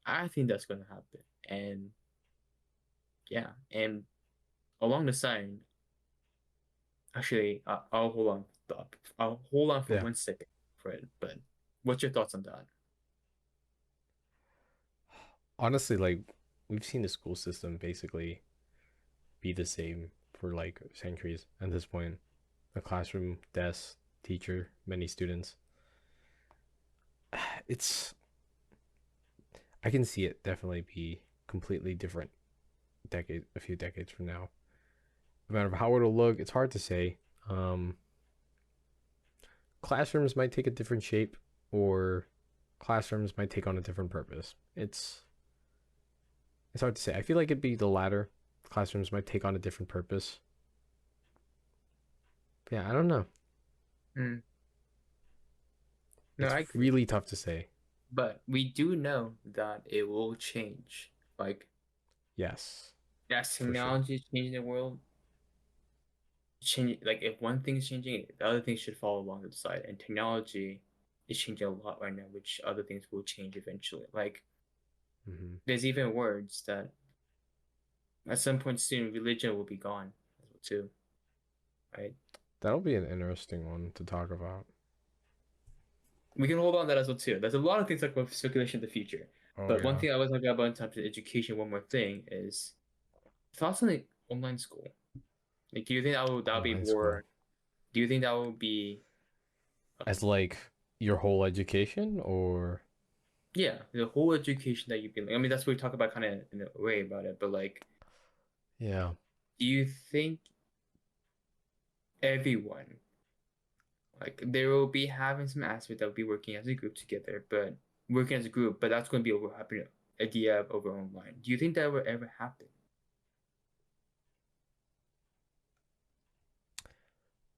Speaker 2: I think that's going to happen. And yeah, and along the side, actually, I'll hold on. I'll hold on for
Speaker 1: Yeah.
Speaker 2: 1 second for it. But what's your thoughts on that?
Speaker 1: Honestly, like we've seen the school system basically be the same for like centuries at this point. A classroom, desk, teacher, many students. It's I can see it definitely be completely different a few decades from now. No matter how it'll look, it's hard to say. Um, Classrooms might take a different shape, or classrooms might take on a different purpose. It's hard to say. I feel like it'd be the latter. Classrooms might take on a different purpose. Yeah, I don't know.
Speaker 2: Mm, no,
Speaker 1: It's
Speaker 2: I agree.
Speaker 1: really tough to say.
Speaker 2: But we do know that it will change. Like,
Speaker 1: Yes,
Speaker 2: as
Speaker 1: for sure.
Speaker 2: technology is changing the world, changing like if one thing is changing, the other things should follow along the side. And technology is changing a lot right now, which other things will change eventually. Like
Speaker 1: Hmm.
Speaker 2: there's even words that at some point soon religion will be gone as well too, right?
Speaker 1: That'll be an interesting one to talk about.
Speaker 2: we can hold on to that as well too. There's a lot of things like with speculation in the future.
Speaker 1: Oh
Speaker 2: But one
Speaker 1: yeah,
Speaker 2: thing I was talking about in terms of education, one more thing is thoughts on like online school. Like, do you think that would be
Speaker 1: online school
Speaker 2: more? Do you think that would be?
Speaker 1: as like your whole education, or
Speaker 2: Yeah, the whole education that you've been. I mean, that's what we talk about kind of in a way about it. But like,
Speaker 1: yeah.
Speaker 2: do you think everyone like they will be having some aspect that will be working as a group together, but working as a group, but that's going to be over happening idea of over online. Do you think that will ever happen?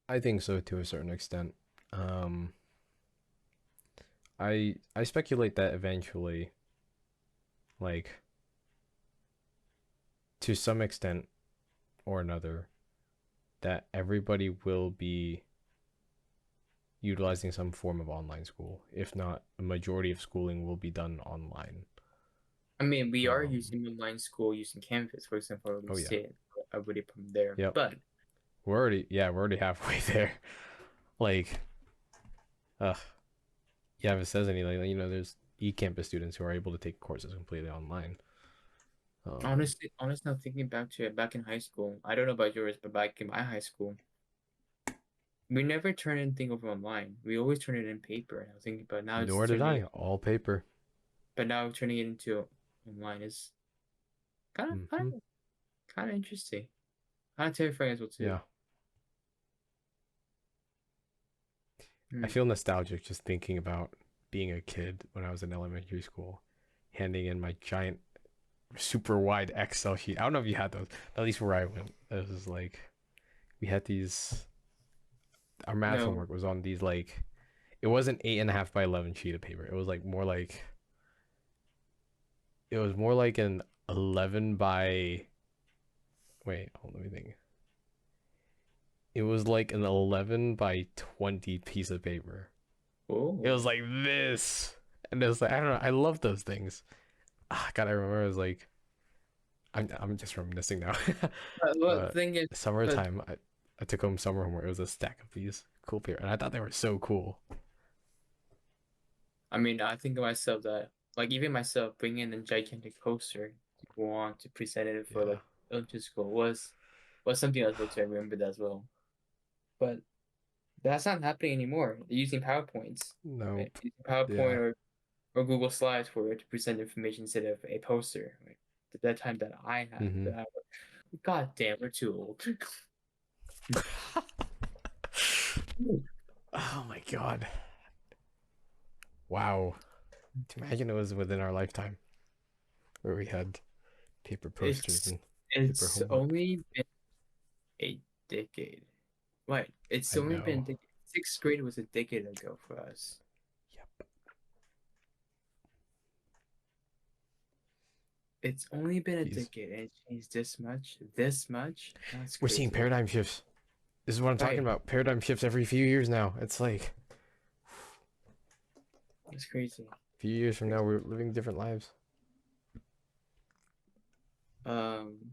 Speaker 1: I think so to a certain extent. Um, I speculate that eventually, like to some extent or another, that everybody will be utilizing some form of online school. If not, a majority of schooling will be done online.
Speaker 2: I mean, we are
Speaker 1: Um,
Speaker 2: using online school using Canvas, for example, we
Speaker 1: oh yeah,
Speaker 2: see it already from there.
Speaker 1: yep.
Speaker 2: But
Speaker 1: We're already halfway there. Like, uh, yeah, if it says anything, like, there's e-campus students who are able to take courses completely online. Um,
Speaker 2: honestly, now thinking back to it, back in high school, I don't know about yours, but back in my high school, we never turn anything over online. We always turn it in paper. And I was thinking, but now it's
Speaker 1: nor did
Speaker 2: turning
Speaker 1: I.
Speaker 2: it,
Speaker 1: All paper.
Speaker 2: but now turning it into online is kind of, kind
Speaker 1: Hmm.
Speaker 2: of, kind of interesting, kind of terrifying as well too.
Speaker 1: Yeah. I
Speaker 2: Hmm.
Speaker 1: feel nostalgic just thinking about being a kid when I was in elementary school, handing in my giant, super wide Excel sheet. I don't know if you had those, but at least where I went, it was like we had these. Our math
Speaker 2: No.
Speaker 1: homework was on these like it wasn't 8.5 by 11 sheet of paper. It was like more like it was more like an 11 by wait, hold on, let me think. It was like an 11 by 20 piece of paper. It was
Speaker 2: Oh.
Speaker 1: like this, and it was like I don't know. I love those things. Ah, God, I remember. I was like, I'm just reminiscing now.
Speaker 2: Well, the
Speaker 1: But
Speaker 2: thing is, but
Speaker 1: summertime, I took home summer homework. It was a stack of these cool paper, and I thought they were so cool.
Speaker 2: I mean, I think of myself that, like, even myself bringing a gigantic poster to go on to present it for
Speaker 1: Yeah.
Speaker 2: like elementary school was something else to remember that as well. But that's not happening anymore. They're using PowerPoints, right?
Speaker 1: Nope.
Speaker 2: Using PowerPoint
Speaker 1: Yeah.
Speaker 2: or Google Slides for to present information instead of a poster. Right? At that time that I had,
Speaker 1: Mm-hmm.
Speaker 2: God damn, we're too old.
Speaker 1: Oh my God. Wow. Imagine it was within our lifetime where we had paper posters
Speaker 2: It's
Speaker 1: and paper
Speaker 2: it's
Speaker 1: homework.
Speaker 2: only been a decade. Right. It's
Speaker 1: I
Speaker 2: only been a
Speaker 1: know.
Speaker 2: decade. Sixth grade was a decade ago for us.
Speaker 1: Yep.
Speaker 2: It's only been a
Speaker 1: Jeez.
Speaker 2: decade and it changed this much. This much? That's
Speaker 1: We're seeing
Speaker 2: crazy.
Speaker 1: paradigm shifts. This is what I'm talking
Speaker 2: Right.
Speaker 1: about. Paradigm shifts every few years now. It's like
Speaker 2: That's crazy.
Speaker 1: a few years from now, we're living different lives.
Speaker 2: Um,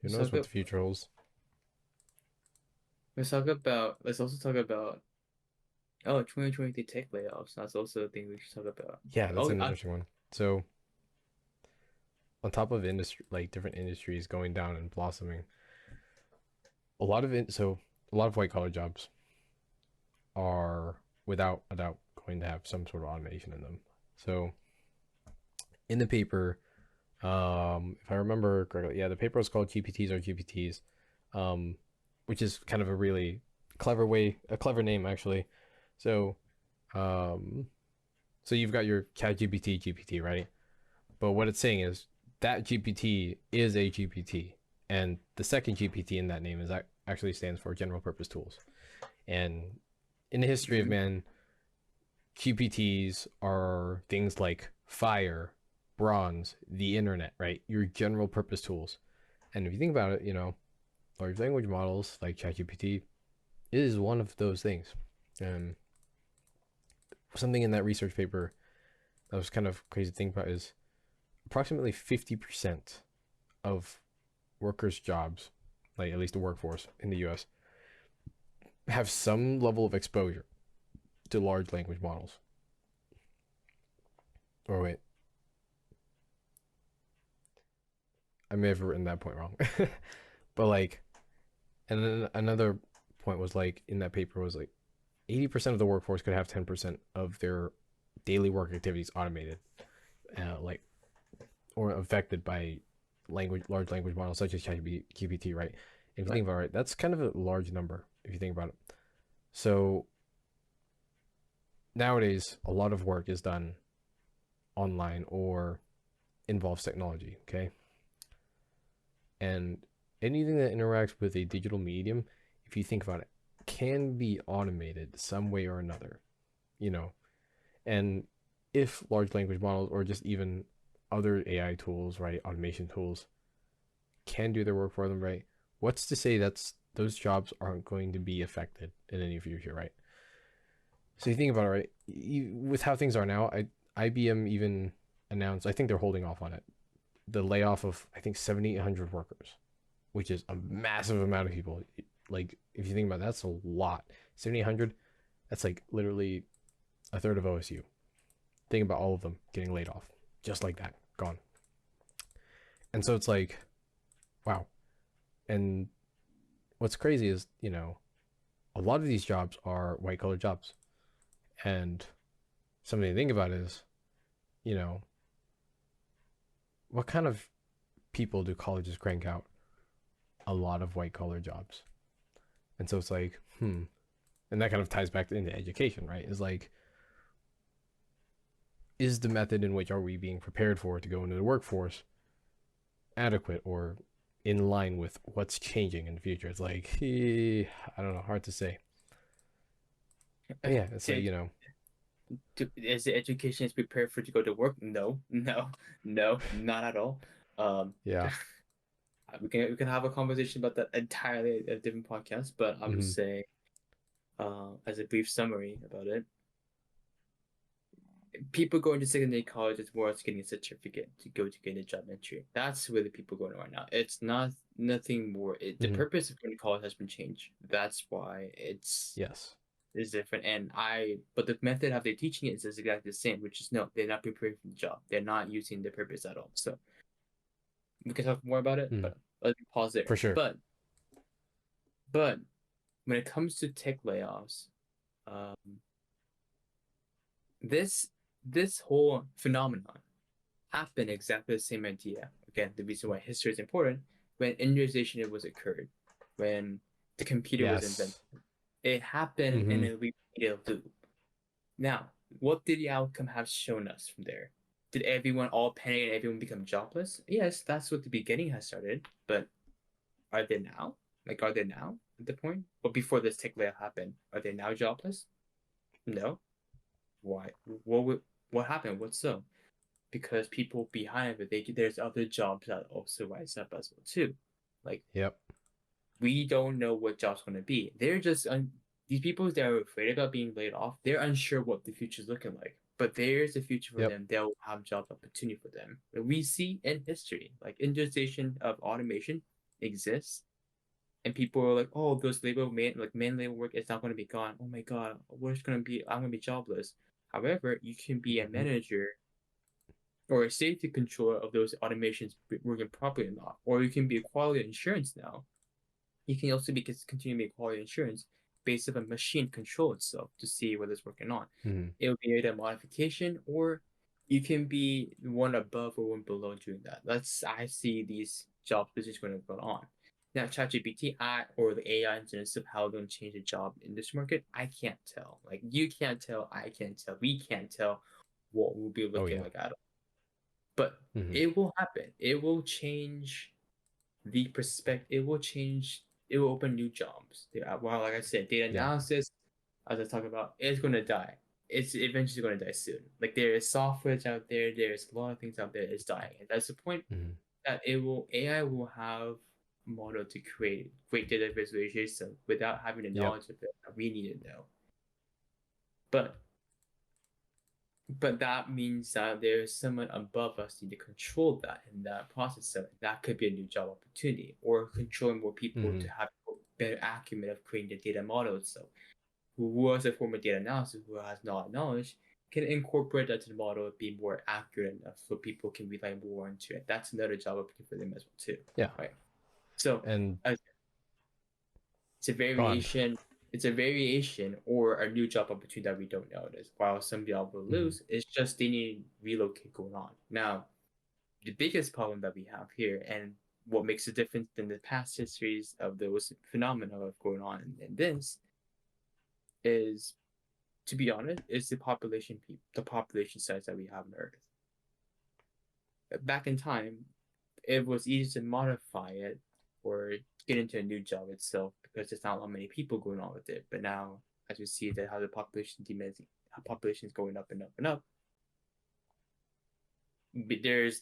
Speaker 1: Who
Speaker 2: let's
Speaker 1: knows
Speaker 2: talk
Speaker 1: what the
Speaker 2: about,
Speaker 1: future holds?
Speaker 2: let's also talk about, oh, 2023 tech layoffs. That's also a thing we should talk about.
Speaker 1: Yeah, that's
Speaker 2: Oh,
Speaker 1: an interesting one. So, on top of industry, like different industries going down and blossoming, a lot of white collar jobs are without a doubt going to have some sort of automation in them. So, in the paper, if I remember correctly, yeah, the paper was called GPTs or GPTs, um, which is kind of a really a clever name actually. So, um, so you've got your Chat GPT, right? But what it's saying is that GPT is a GPT, and the second GPT in that name is that actually stands for general purpose tools. And in the history of
Speaker 2: mhm.
Speaker 1: man, GPTs are things like fire, bronze, the internet, right? Your general purpose tools. And if you think about it, large language models like ChatGPT is one of those things. And something in that research paper that was kind of crazy to think about is approximately 50% of workers' jobs, like at least the workforce in the US, have some level of exposure to large language models. Or wait, I may have written that point wrong. But like, and then another point was like in that paper was like 80% of the workforce could have 10% of their daily work activities automated, like or affected by large language models such as ChatGPT, right? If you
Speaker 2: Right.
Speaker 1: think about it, that's kind of a large number if you think about it. So nowadays, a lot of work is done online or involves technology, okay? And anything that interacts with a digital medium, if you think about it, can be automated some way or another, you know. And if large language models or just even other AI tools, right, automation tools can do their work for them, right? What's to say that's those jobs aren't going to be affected in the near future, right? So you think about it, right? With how things are now, IBM even announced, I think they're holding off on it, the layoff of I think 7,800 workers, which is a massive amount of people. Like if you think about it, that's a lot. 7,800, that's like literally a third of OSU. Think about all of them getting laid off, just like that, gone. And so it's like, wow. And what's crazy is, a lot of these jobs are white collar jobs. And something to think about is, you know, what kind of people do colleges crank out? A lot of white collar jobs. And so it's like, and that kind of ties back into education, right? Is like, is the method in which are we being prepared for to go into the workforce adequate or in line with what's changing in the future? It's like, I don't know, hard to say. But yeah, it's like,
Speaker 2: Is the education is prepared for you to go to work? No, no, no, not at all. Um,
Speaker 1: yeah.
Speaker 2: we can have a conversation about that entirely a different podcast, but I would
Speaker 1: Mm-hmm.
Speaker 2: say, as a brief summary about it, people going to secondary college is more as getting a certificate to go to get a job entry. That's where the people going right now. It's not nothing more. The
Speaker 1: Mm-hmm.
Speaker 2: purpose of going to college has been changed. That's why it's
Speaker 1: Yes.
Speaker 2: is different. But the method how they're teaching it is exactly the same, which is no, they're not preparing for the job. They're not using the purpose at all. So we can talk more about it,
Speaker 1: Mm-hmm.
Speaker 2: but let me pause there.
Speaker 1: For sure.
Speaker 2: But when it comes to tech layoffs, um, this this whole phenomenon happened exactly the same idea. Again, the reason why history is important when industrialization was occurred, when the computer was invented.
Speaker 1: Yes.
Speaker 2: It happened in
Speaker 1: Mm-hmm.
Speaker 2: a repeated loop. Now, what did the outcome have shown us from there? Did everyone all panic and everyone become jobless? Yes, that's what the beginning has started. But are they now? Like, are they now at the point? But before this tech layoff happened, are they now jobless? No. Why? What happened? What's so? Because people behind it, there's other jobs that also rise up as well too. Like
Speaker 1: Yep.
Speaker 2: we don't know what job's going to be. These people that are afraid about being laid off. They're unsure what the future's looking like. But there's a future for
Speaker 1: Yep.
Speaker 2: them. They'll have job opportunity for them. We see in history, like industrialization of automation exists, and people are like, "Oh, those man labor work is not going to be gone. Oh my god, what's going to be? I'm going to be jobless." However, you can be a
Speaker 1: Mm-hmm.
Speaker 2: manager or a safety controller of those automations working properly enough, or you can be a quality insurance now. You can also continue to make quality insurance based on a machine control itself to see what it's working on.
Speaker 1: Mm-hmm.
Speaker 2: It will be either a modification or you can be one above or one below doing that. I see these job positions going to go on. Now, ChatGPT or the AI in terms of how they're going to change the job in this market, I can't tell. Like you can't tell, I can't tell, we can't tell what we'll be
Speaker 1: Oh
Speaker 2: looking
Speaker 1: yeah.
Speaker 2: like at all. But
Speaker 1: Mm-hmm.
Speaker 2: it will happen. It will change the perspective. It will change. It will open new jobs. Well, like I said, data
Speaker 1: Yeah.
Speaker 2: analysis, as I talked about, is going to die. It's eventually going to die soon. Like there is software out there. There's a lot of things out there. It's dying. And that's the point
Speaker 1: Mm-hmm.
Speaker 2: that AI will have a model to create great data visualization without having the
Speaker 1: Yep.
Speaker 2: knowledge of it that we need to know. But that means that there's someone above us need to control that in that process. So that could be a new job opportunity, or controlling more people
Speaker 1: Mm-hmm.
Speaker 2: to have better acumen of creating the data model itself. who was a former data analysis who has knowledge can incorporate that to the model and be more accurate enough so people can rely more into it. That's another job opportunity for them as well too.
Speaker 1: Yeah.
Speaker 2: Right. So
Speaker 1: And
Speaker 2: it's a
Speaker 1: go on.
Speaker 2: variation. It's a variation or a new job opportunity that we don't notice. While some job will
Speaker 1: Mhm.
Speaker 2: lose, it's just they need to relocate going on. Now, the biggest problem that we have here, and what makes it different than the past histories of those phenomena of going on in this, is, to be honest, is the population size that we have on Earth. Back in time, it was easy to modify it or get into a new job itself because there's not that many people going on with it. But now, as we see that how the population is going up and up and up, there's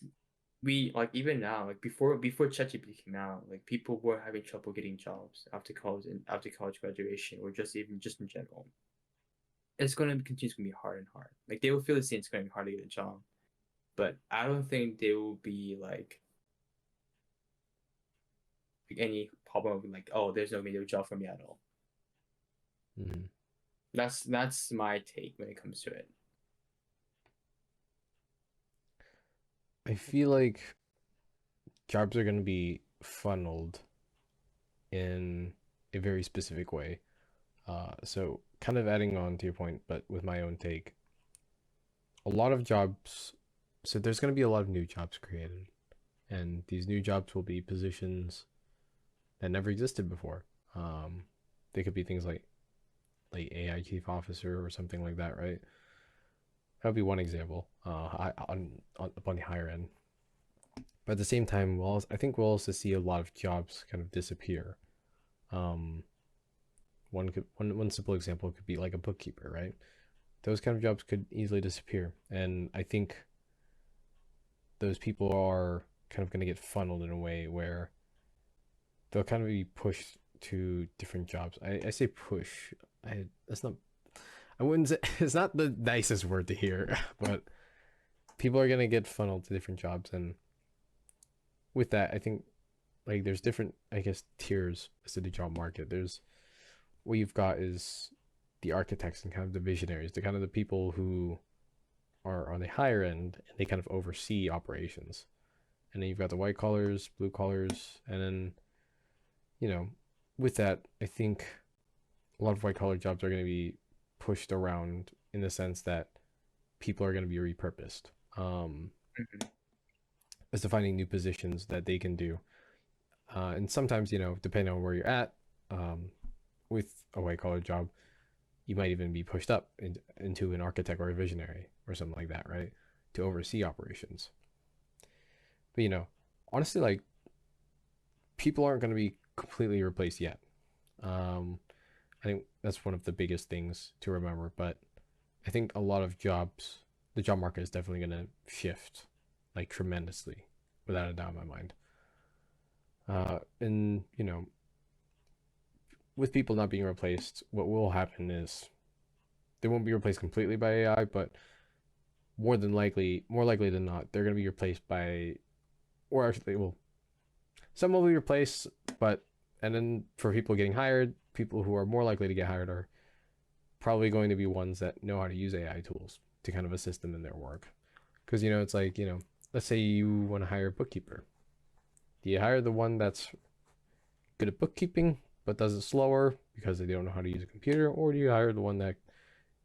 Speaker 2: we like even now like before ChatGPT came out, like people were having trouble getting jobs after college and after college graduation or just even just in general. It's going to continue to be hard and hard. Like they will feel the same. It's going to be hard to get a job, but I don't think they will be like any problem of like, oh, there's no video job for me at all.
Speaker 1: Mhm.
Speaker 2: That's my take when it comes to it.
Speaker 1: I feel like jobs are going to be funneled in a very specific way. So, kind of adding on to your point, but with my own take, a lot of jobs. So, there's going to be a lot of new jobs created, and these new jobs will be positions that never existed before. Um, they could be things like AI chief officer or something like that, right? That would be one example. On the higher end, but at the same time, I think we'll also see a lot of jobs kind of disappear. Um, one simple example could be like a bookkeeper, right? Those kind of jobs could easily disappear, and I think those people are kind of going to get funneled in a way where they'll kind of be pushed to different jobs. I say push. That's not. I wouldn't say it's not the nicest word to hear, but people are gonna get funneled to different jobs, and with that, I think like there's different, I guess, tiers as to the job market. There's what you've got is the architects and kind of the visionaries, the kind of the people who are on the higher end and they kind of oversee operations. And then you've got the white collars, blue collars, and then you know, with that, I think a lot of white collar jobs are going to be pushed around in the sense that people are going to be repurposed
Speaker 2: Mm-hmm.
Speaker 1: as to finding new positions that they can do. And sometimes, depending on where you're at with a white collar job, you might even be pushed up into an architect or a visionary or something like that, right? To oversee operations. But, honestly, like people aren't going to be completely replaced yet. Um, I think that's one of the biggest things to remember. But I think a lot of jobs, the job market is definitely going to shift like tremendously, without a doubt in my mind. And with people not being replaced, what will happen is they won't be replaced completely by AI, but more likely than not, they're going to be replaced by, or actually, well, some will be replaced, but and then for people getting hired, people who are more likely to get hired are probably going to be ones that know how to use AI tools to kind of assist them in their work. Because it's like let's say you want to hire a bookkeeper. Do you hire the one that's good at bookkeeping but does it slower because they don't know how to use a computer, or do you hire the one that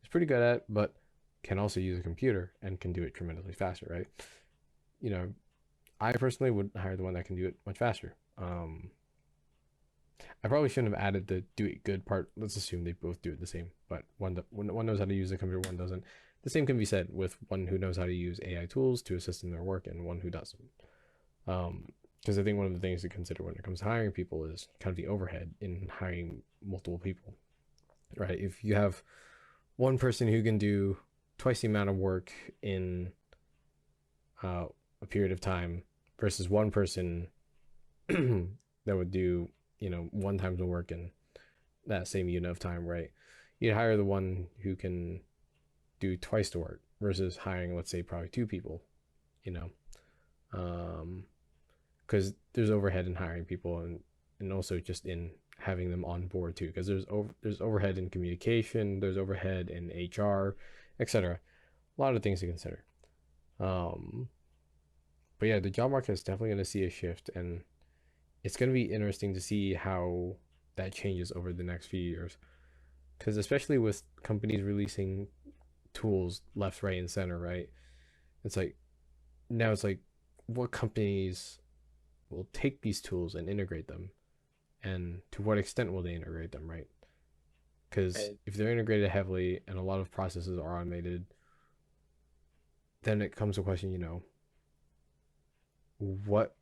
Speaker 1: is pretty good at but can also use a computer and can do it tremendously faster, right? You know, I personally would hire the one that can do it much faster. I probably shouldn't have added the do it good part. Let's assume they both do it the same, but one knows how to use the computer, one doesn't. The same can be said with one who knows how to use AI tools to assist in their work and one who doesn't. Because I think one of the things to consider when it comes to hiring people is kind of the overhead in hiring multiple people, right? If you have one person who can do twice the amount of work in a period of time versus one person that would do one time the work in that same unit of time, right? You'd hire the one who can do twice the work versus hiring, let's say, probably two people, you know, because there's overhead in hiring people and also just in having them on board too, because there's overhead in communication, there's overhead in HR, etc. A lot of things to consider. Um, but yeah, the job market is definitely going to see a shift, and it's going to be interesting to see how that changes over the next few years. Because especially with companies releasing tools left, right, and center, right? It's like now it's like what companies will take these tools and integrate them, and to what extent will they integrate them, right? Because
Speaker 2: And
Speaker 1: if they're integrated heavily and a lot of processes are automated, then it comes to question, what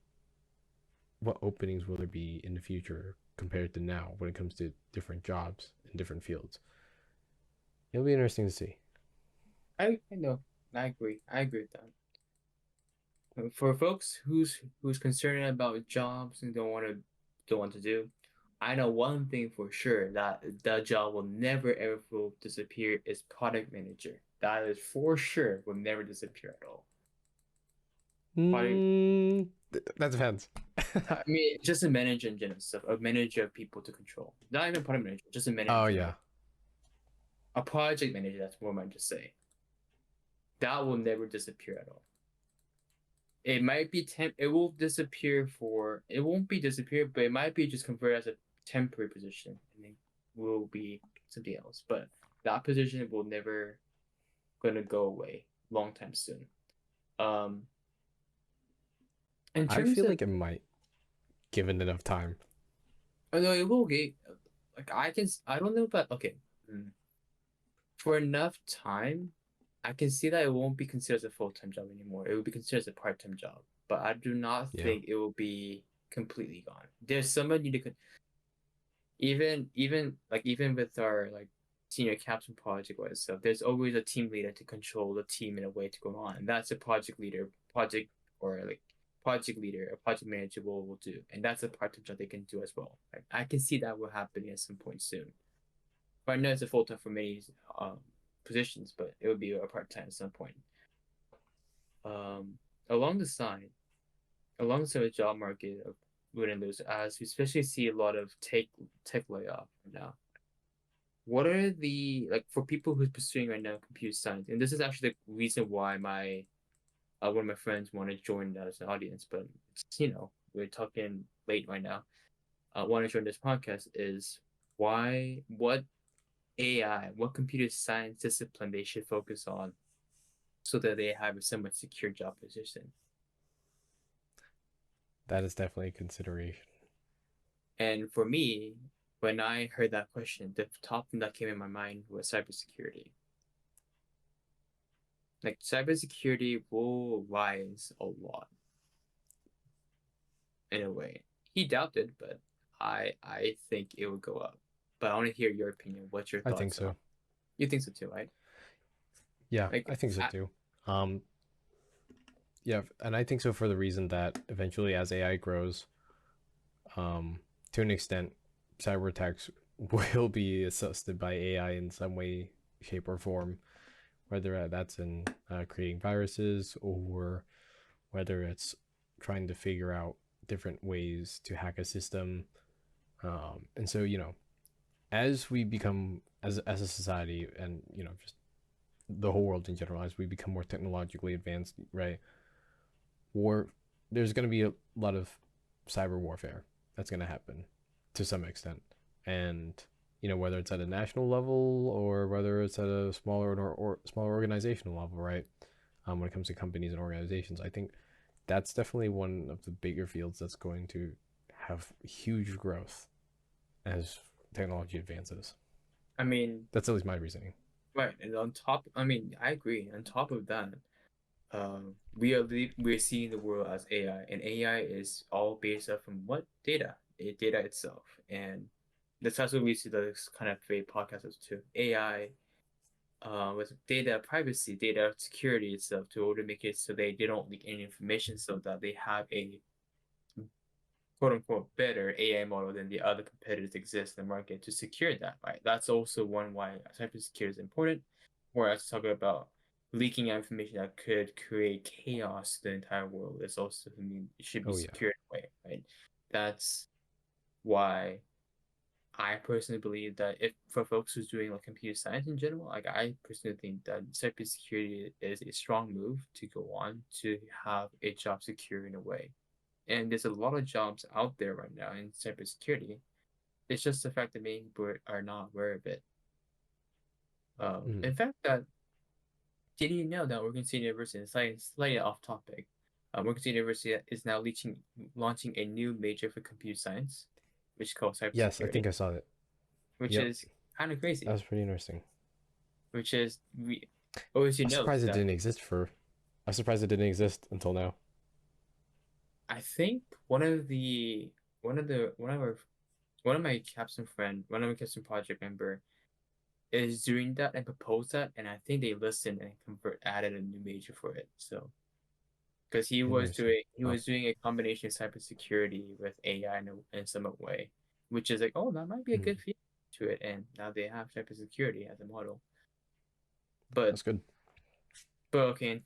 Speaker 1: what openings will there be in the future compared to now when it comes to different jobs in different fields? It'll be interesting to see.
Speaker 2: I know, I agree with that. For folks who's concerned about jobs and don't want to do, I know one thing for sure that that job will never ever will disappear is product manager. That is for sure will never disappear at all. Product,
Speaker 1: That depends.
Speaker 2: I mean, just a manager in general stuff, a manager of people to control. Not even product manager, just a manager in
Speaker 1: Oh
Speaker 2: general.
Speaker 1: yeah,
Speaker 2: A project manager, that's what I might just say. That will never disappear at all. It might be it will disappear for it won't be disappear, but it might be just converted as a temporary position and it will be something else. But that position will never gonna go away long time soon. Um in
Speaker 1: I
Speaker 2: terms
Speaker 1: feel
Speaker 2: of
Speaker 1: like it might, given enough time.
Speaker 2: no, it will get like I don't know about okay. For enough time, I can see that it won't be considered as a full-time job anymore. It will be considered as a part-time job. But I do not
Speaker 1: Yeah.
Speaker 2: think it will be completely gone. There's somebody to even with our like senior captain project or stuff, there's always a team leader to control the team in a way to go on. And that's a project leader, project or like project leader, a project manager will do. And that's a part-time job they can do as well. Like, I can see that will happen at some point soon. Right now it's a full-time for many um, positions, but it would be a part-time at some point. Um, along the side, alongside the job market of within those, as we especially see a lot of tech layoff right now. What are the like for people who's pursuing right now computer science? And this is actually the reason why my one of my friends want to join as an audience, but it's, we're talking late right now. Want to join this podcast is why what AI, what computer science discipline they should focus on so that they have a somewhat secure job position.
Speaker 1: That is definitely a consideration.
Speaker 2: And for me, when I heard that question, the top thing that came in my mind was cybersecurity. Like cybersecurity will rise a lot in a way. He doubted, but I think it would go up. But I want to hear your opinion. What's your
Speaker 1: I think
Speaker 2: thoughts on?
Speaker 1: so.
Speaker 2: You think so too, right?
Speaker 1: Yeah,
Speaker 2: Like,
Speaker 1: I think so too. Um, yeah, and I think so for the reason that eventually, as AI grows, to an extent, cyber attacks will be assisted by AI in some way, shape, or form. Whether that's in creating viruses or whether it's trying to figure out different ways to hack a system. And so, as we become as a society, and just the whole world in general, as we become more technologically advanced, right? War, there's going to be a lot of cyber warfare that's going to happen to some extent, and whether it's at a national level or whether it's at a or smaller organizational level, right? When it comes to companies and organizations, I think that's definitely one of the bigger fields that's going to have huge growth as technology advances.
Speaker 2: I mean,
Speaker 1: That's at least my reasoning.
Speaker 2: right. And on top, I mean, I agree. On top of that, we're seeing the world as AI, and AI is all based off from what data, data itself, and that's what we see this kind of a podcast as too. AI, with data privacy, data security itself, to order to make it so they don't leak any information, so that they have a quote unquote better AI model than the other competitors exist in the market to secure that, right? That's also one why cybersecurity is important. Whereas talking about leaking information that could create chaos to the entire world is also something it should be
Speaker 1: Oh yeah.
Speaker 2: secured away, right? That's why I personally believe that if for folks who's doing like computer science in general, like I personally think that cybersecurity is a strong move to go on to have a job secure in a way. And there's a lot of jobs out there right now in cybersecurity. It's just the fact that many people are not aware of it.
Speaker 1: Mm.
Speaker 2: In fact, that did you know that Oregon State University, it's slightly off topic, Oregon State University is now launching a new major for computer science, which is called
Speaker 1: Yes, I
Speaker 2: cybersecurity,
Speaker 1: think I saw that.
Speaker 2: which
Speaker 1: Yep,
Speaker 2: is kind of
Speaker 1: that
Speaker 2: crazy.
Speaker 1: was pretty interesting.
Speaker 2: Which is we always
Speaker 1: I'm
Speaker 2: note
Speaker 1: surprised it
Speaker 2: that
Speaker 1: didn't exist for. I'm surprised it didn't exist until now.
Speaker 2: I think one of the one of my capstone friend, one of my capstone project member is doing that and proposed that, and I think they listened and added a new major for it. So because
Speaker 1: Interesting.
Speaker 2: he
Speaker 1: Oh,
Speaker 2: was doing a combination of cybersecurity with AI in some way, which is like, oh, that might be a
Speaker 1: mm,
Speaker 2: good fit to it. And now they have cybersecurity as a model. But
Speaker 1: that's good.
Speaker 2: okay,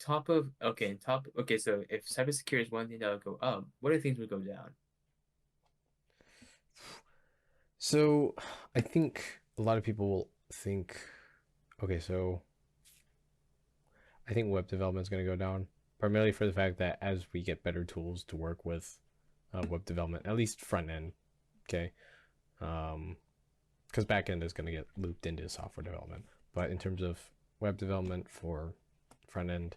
Speaker 2: okay, so if cybersecurity is one thing that would go up, what are things would go down?
Speaker 1: So, I think a lot of people will think, okay, so I think web development is going to go down primarily for the fact that as we get better tools to work with web development, at least front end, okay, because back end is going to get looped into software development. But in terms of web development for front end,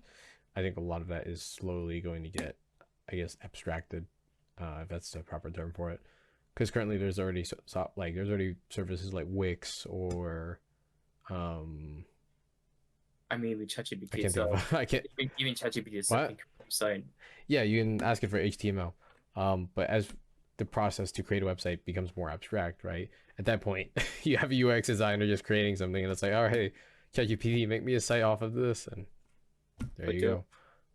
Speaker 1: I think a lot of that is slowly going to get, I guess, abstracted, if that's the proper term for it. Because currently there's already there's already services like Wix or um,
Speaker 2: I mean, with
Speaker 1: I
Speaker 2: ChatGPT
Speaker 1: can't think
Speaker 2: itself,
Speaker 1: of I can't
Speaker 2: even ChatGPT itself can
Speaker 1: what.
Speaker 2: create a website.
Speaker 1: Yeah, you can ask it for HTML. But as the process to create a website becomes more abstract, right? At that point, you have a UX designer just creating something, and it's like, oh, hey, ChatGPT, make me a site off of this, and there
Speaker 2: But
Speaker 1: you
Speaker 2: do
Speaker 1: go.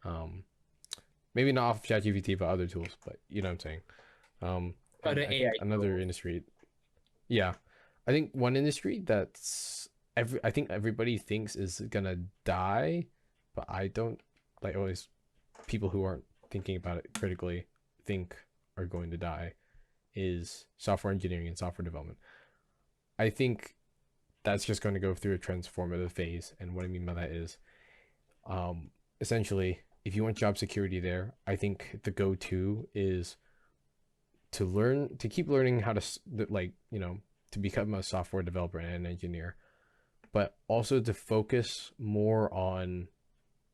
Speaker 1: Um, maybe not off of ChatGPT, but other tools. But you know what I'm saying. And
Speaker 2: other
Speaker 1: I
Speaker 2: AI
Speaker 1: think another
Speaker 2: tools.
Speaker 1: industry, yeah, I think one industry that's I think everybody thinks is gonna die, but I don't like always people who aren't thinking about it critically think are going to die is software engineering and software development. I think that's just going to go through a transformative phase. And what I mean by that is essentially, if you want job security there, I think the go to is to keep learning how to, like, to become a software developer and an engineer, but also to focus more on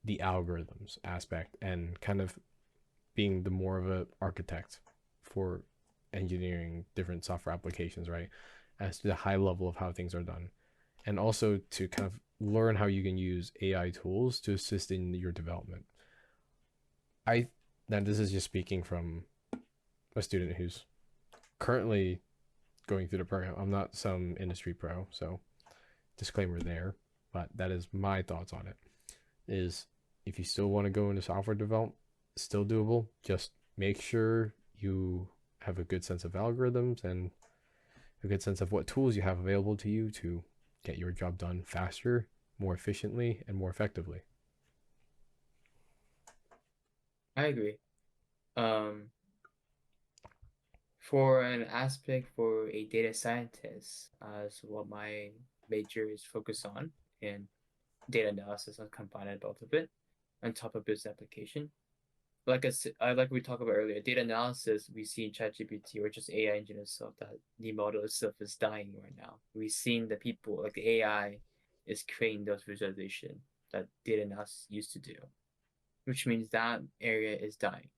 Speaker 1: the algorithms aspect and kind of being the more of a architect for engineering different software applications, right? As to the high level of how things are done. And also to kind of learn how you can use AI tools to assist in your development. I Now this is just speaking from a student who's currently going through the program. I'm not some industry pro, so disclaimer there, but that is my thoughts on it. Is if you still want to go into software development, still doable. Just make sure you have a good sense of algorithms and a good sense of what tools you have available to you to get your job done faster, more efficiently, and more effectively.
Speaker 2: I agree. Um, for an aspect for a data scientist, as what my major is focused on, and data analysis and combining both of it on top of business application. Like we talked about earlier, data analysis we see in ChatGPT or just AI engine itself that the model itself is dying right now. We've seen that people like the AI is creating those visualization that data analysis used to do, which means that area is dying.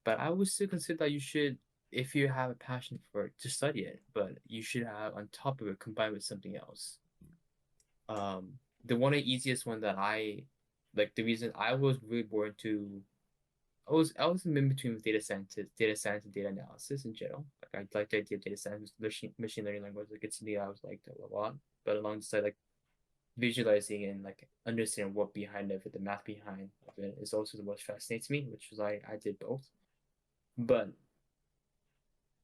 Speaker 2: But I would still consider that you should, if you have a passion for it, to study it. But you should have on top of it combined with something else. The one of the easiest one that I like the reason I was really born to I was in between with data science and data analysis in general. Like I liked the idea of data science, machine learning language. Like it's something I was liked a lot. But alongside like visualizing and like understanding what behind of it, the math behind of it is also what fascinates me, which was I did both. But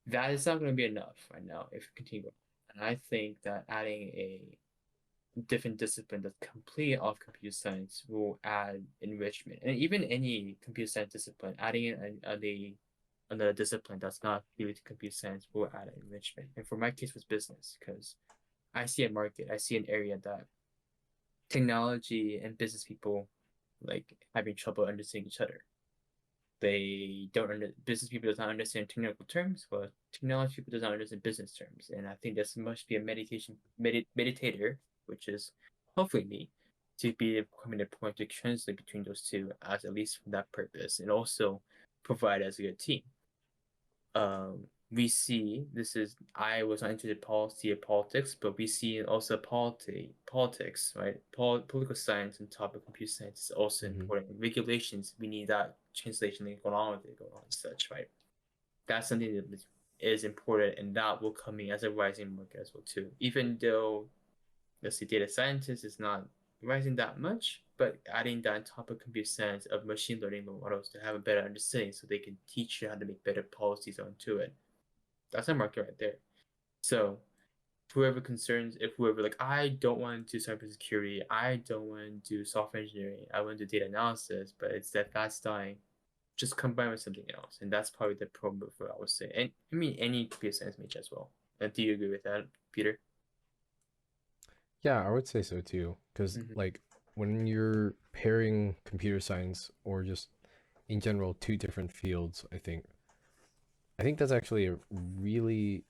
Speaker 2: that is not going to be enough right now if you continue. And I think that adding a different discipline that's completely off computer science will add enrichment. And even any computer science discipline, adding in another discipline that's not related to computer science will add an enrichment. And for my case was business because I see a market, I see an area that technology and business people like having trouble understanding each other. They don't under business people does not understand technical terms, but technology people does not understand business terms. And I think this must be a meditator, which is hopefully me, to be coming a point to translate between those two as at least for that purpose, and also provide as a good team. We see this is I was not into the policy of politics, but we see also politics, right? Political science and top of computer science is also
Speaker 1: Mm-hmm.
Speaker 2: important. Regulations, we need that translation going on with it, going on and such, right? That's something that is important, and that will come in as a rising market as well too. Even though let's say data scientist is not rising that much, but adding that on top of computer science of machine learning models to have a better understanding so they can teach you how to make better policies onto it. That's a market right there. So whoever concerns, if whoever like, I don't want to do cybersecurity, I don't want to do software engineering, I want to do data analysis, but it's that fast dying, just combine with something else. And that's probably the pro move, I would say. And I mean, any computer science major as well. Do you agree with that, Peter?
Speaker 1: Yeah, I would say so too. Because
Speaker 2: Mm-hmm.
Speaker 1: like when you're pairing computer science or just in general two different fields, I think that's actually a really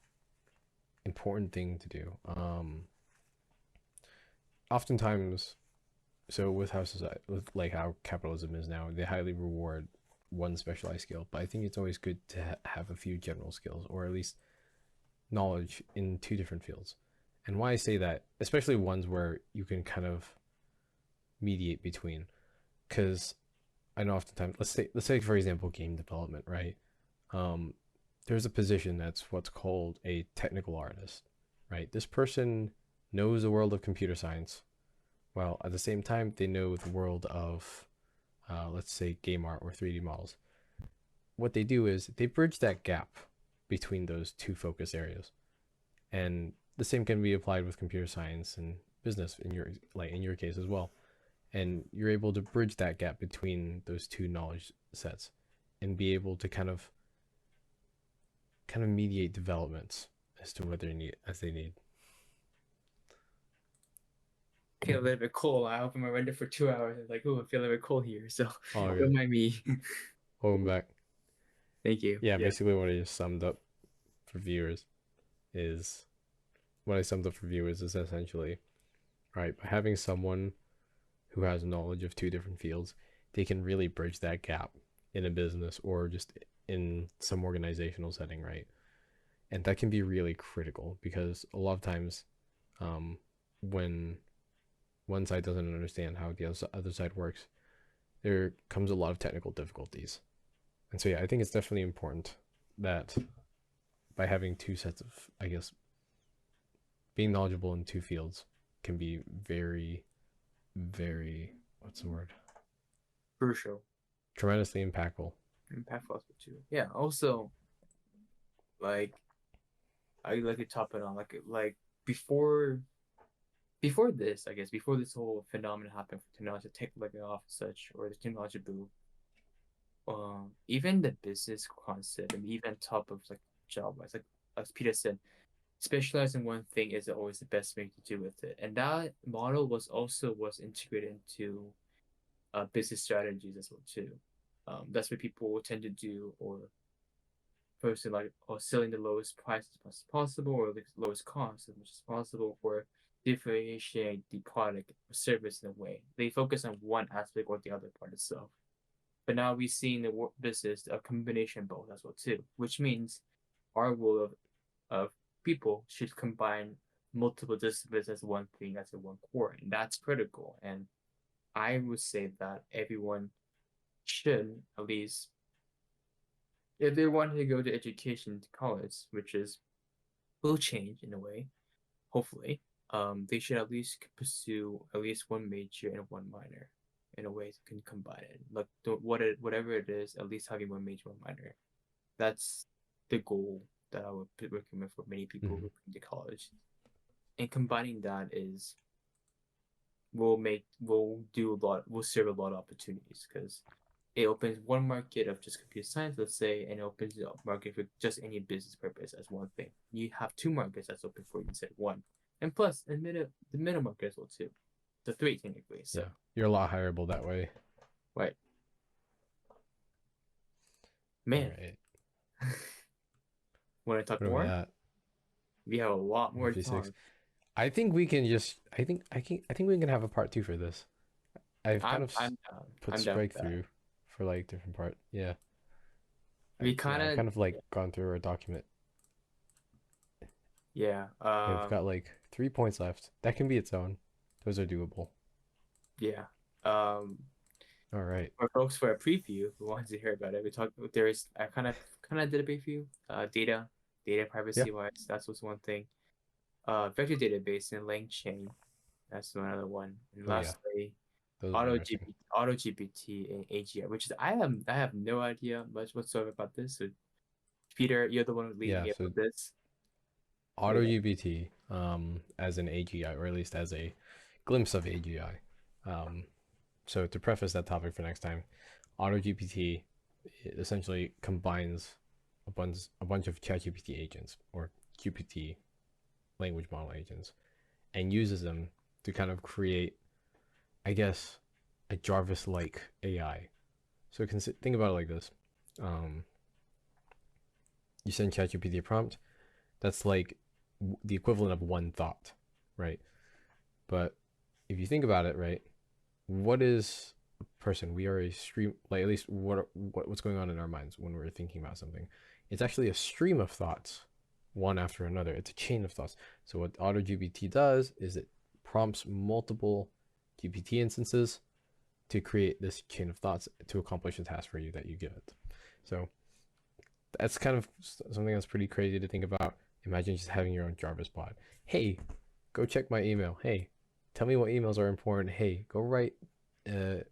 Speaker 1: important thing to do. Oftentimes, so with how society, with like how capitalism is now, they highly reward one specialized skill. But I think it's always good to have a few general skills, or at least knowledge in two different fields. And why I say that, especially ones where you can kind of mediate between, because I know oftentimes, let's say for example, game development, right? Um, there's a position that's what's called a technical artist, right? This person knows the world of computer science, while at the same time they know the world of, let's say, game art or 3D models. What they do is they bridge that gap between those two focus areas, and the same can be applied with computer science and business in your case as well. And you're able to bridge that gap between those two knowledge sets and be able to kind of mediate developments as to what they need as they need.
Speaker 2: Feel a little bit cold. I opened my window for 2 hours. I was like, oh, I feel a little bit cold here. So
Speaker 1: Oh,
Speaker 2: don't
Speaker 1: good.
Speaker 2: mind me.
Speaker 1: Welcome back.
Speaker 2: Thank you.
Speaker 1: Yeah,
Speaker 2: Yeah.
Speaker 1: basically what I just summed up for viewers is what I summed up for viewers is essentially, right, by having someone who has knowledge of two different fields, they can really bridge that gap in a business or just in some organizational setting, right? And that can be really critical because a lot of times, when one side doesn't understand how the other side works, there comes a lot of technical difficulties. And so, yeah, I think it's definitely important that by having two sets of, I guess, being knowledgeable in two fields can be very, very, what's the word?
Speaker 2: Crucial.
Speaker 1: Tremendously impactful.
Speaker 2: Impactful too. Yeah. Also, like I like to top it on like before before this, I guess, before this whole phenomenon happened for technology to take like off such or the technology boom, even the business concept and even top of like job wise, like as Peter said, specialize in one thing is always the best way to do with it. And that model was integrated into business strategies as well too. That's what people will tend to do, or posting like or selling the lowest price as much as possible, or the lowest cost as much as possible, or differentiate the product or service in a way. They focus on one aspect or the other part itself. But now we see in the business a combination of both as well too, which means our role of people should combine multiple disciplines as one thing, as a one core, and that's critical. And I would say that everyone should at least, if they want to go to education to college, which is will change in a way, hopefully, they should at least pursue at least one major and one minor in a way that can combine it. Like whatever it is, at least having one major, one minor. That's the goal that I would recommend for many people
Speaker 1: Mm-hmm.
Speaker 2: who come to college. And combining that is will serve a lot of opportunities because it opens one market of just computer science, let's say, and it opens a market for just any business purpose as one thing. You have two markets that's open for you instead of one. And plus, the middle market as well too. The three technically. So
Speaker 1: Yeah, you're a lot hireable that way.
Speaker 2: right.
Speaker 1: All
Speaker 2: Man,
Speaker 1: right.
Speaker 2: want to talk
Speaker 1: What are we
Speaker 2: more?
Speaker 1: at?
Speaker 2: We have a lot more to
Speaker 1: 56.
Speaker 2: talk.
Speaker 1: I think we can just. I think we can have a part two for this. I've kind of
Speaker 2: I'm down.
Speaker 1: put
Speaker 2: I'm down
Speaker 1: strike
Speaker 2: for that.
Speaker 1: through for like different part. Yeah.
Speaker 2: We
Speaker 1: Yeah,
Speaker 2: kind
Speaker 1: I've
Speaker 2: of
Speaker 1: kind of like gone through our document.
Speaker 2: yeah.
Speaker 1: Okay, we've got like 3 points left. That can be its own. Those are doable.
Speaker 2: Yeah. Um
Speaker 1: All right.
Speaker 2: for folks for a preview who wants to hear about it, we talked there's I kind of did a preview. Data
Speaker 1: Yeah.
Speaker 2: privacy wise, that's what's one thing. Vector database and LangChain, that's another one. And
Speaker 1: Oh yeah.
Speaker 2: lastly,
Speaker 1: Those are interesting.
Speaker 2: Auto GPT and AGI, which is I have no idea much whatsoever about this. So Peter, you're the one leading
Speaker 1: Yeah.
Speaker 2: me up
Speaker 1: So
Speaker 2: with this. So yeah.
Speaker 1: AutoGPT, as an AGI, or at least as a glimpse of AGI. So to preface that topic for next time, AutoGPT essentially combines a bunch of ChatGPT agents or GPT language model agents and uses them to kind of create, I guess, a Jarvis-like AI. So think about it like this: um, you send ChatGPT a prompt. That's like the equivalent of one thought, right? But if you think about it, right, what is a person? We are a stream, like at least what's going on in our minds when we're thinking about something. It's actually a stream of thoughts, one after another. It's a chain of thoughts. So what AutoGPT does is it prompts multiple GPT instances to create this chain of thoughts to accomplish a task for you that you give it. So that's kind of something that's pretty crazy to think about. Imagine just having your own Jarvis bot. Hey, go check my email. Hey, tell me what emails are important. Hey, go write an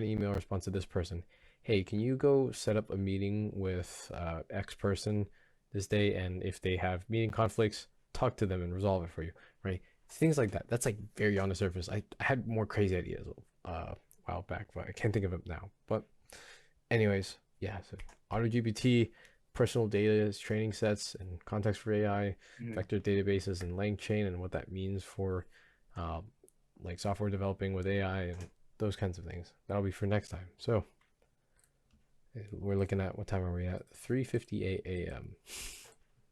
Speaker 1: email response to this person. Hey, can you go set up a meeting with X person this day, and if they have meeting conflicts, talk to them and resolve it for you, right? Things like that. That's like very on the surface. I had more crazy ideas a while back, but I can't think of them now. But anyways, yeah. So AutoGPT, personal data training sets and context for AI,
Speaker 2: Mhm.
Speaker 1: vector databases and LangChain, and what that means for um, like software developing with AI and those kinds of things. That'll be for next time. So we're looking at, what time are we at? 3:58 a.m.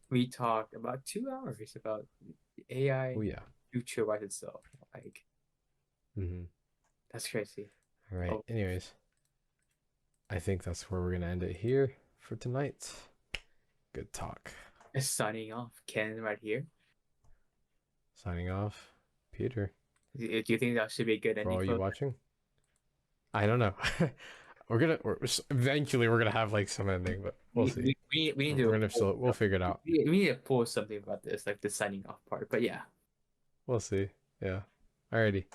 Speaker 2: We talked about 2 hours about AI
Speaker 1: Oh yeah.
Speaker 2: future by itself. Like
Speaker 1: Mm-hmm.
Speaker 2: that's crazy.
Speaker 1: All right.
Speaker 2: Oh,
Speaker 1: Anyways, I think that's where we're gonna end it here for tonight. Good talk.
Speaker 2: signing off. Ken right here.
Speaker 1: Signing off. Peter.
Speaker 2: Do you think that should be a good
Speaker 1: For
Speaker 2: ending
Speaker 1: all you
Speaker 2: for
Speaker 1: watching. I don't know. Eventually we're gonna have like some ending, but we'll see.
Speaker 2: we need
Speaker 1: We're
Speaker 2: to
Speaker 1: gonna still we'll figure it out.
Speaker 2: we need to post something about this, like the signing off part. But yeah.
Speaker 1: We'll see. Yeah. Alrighty.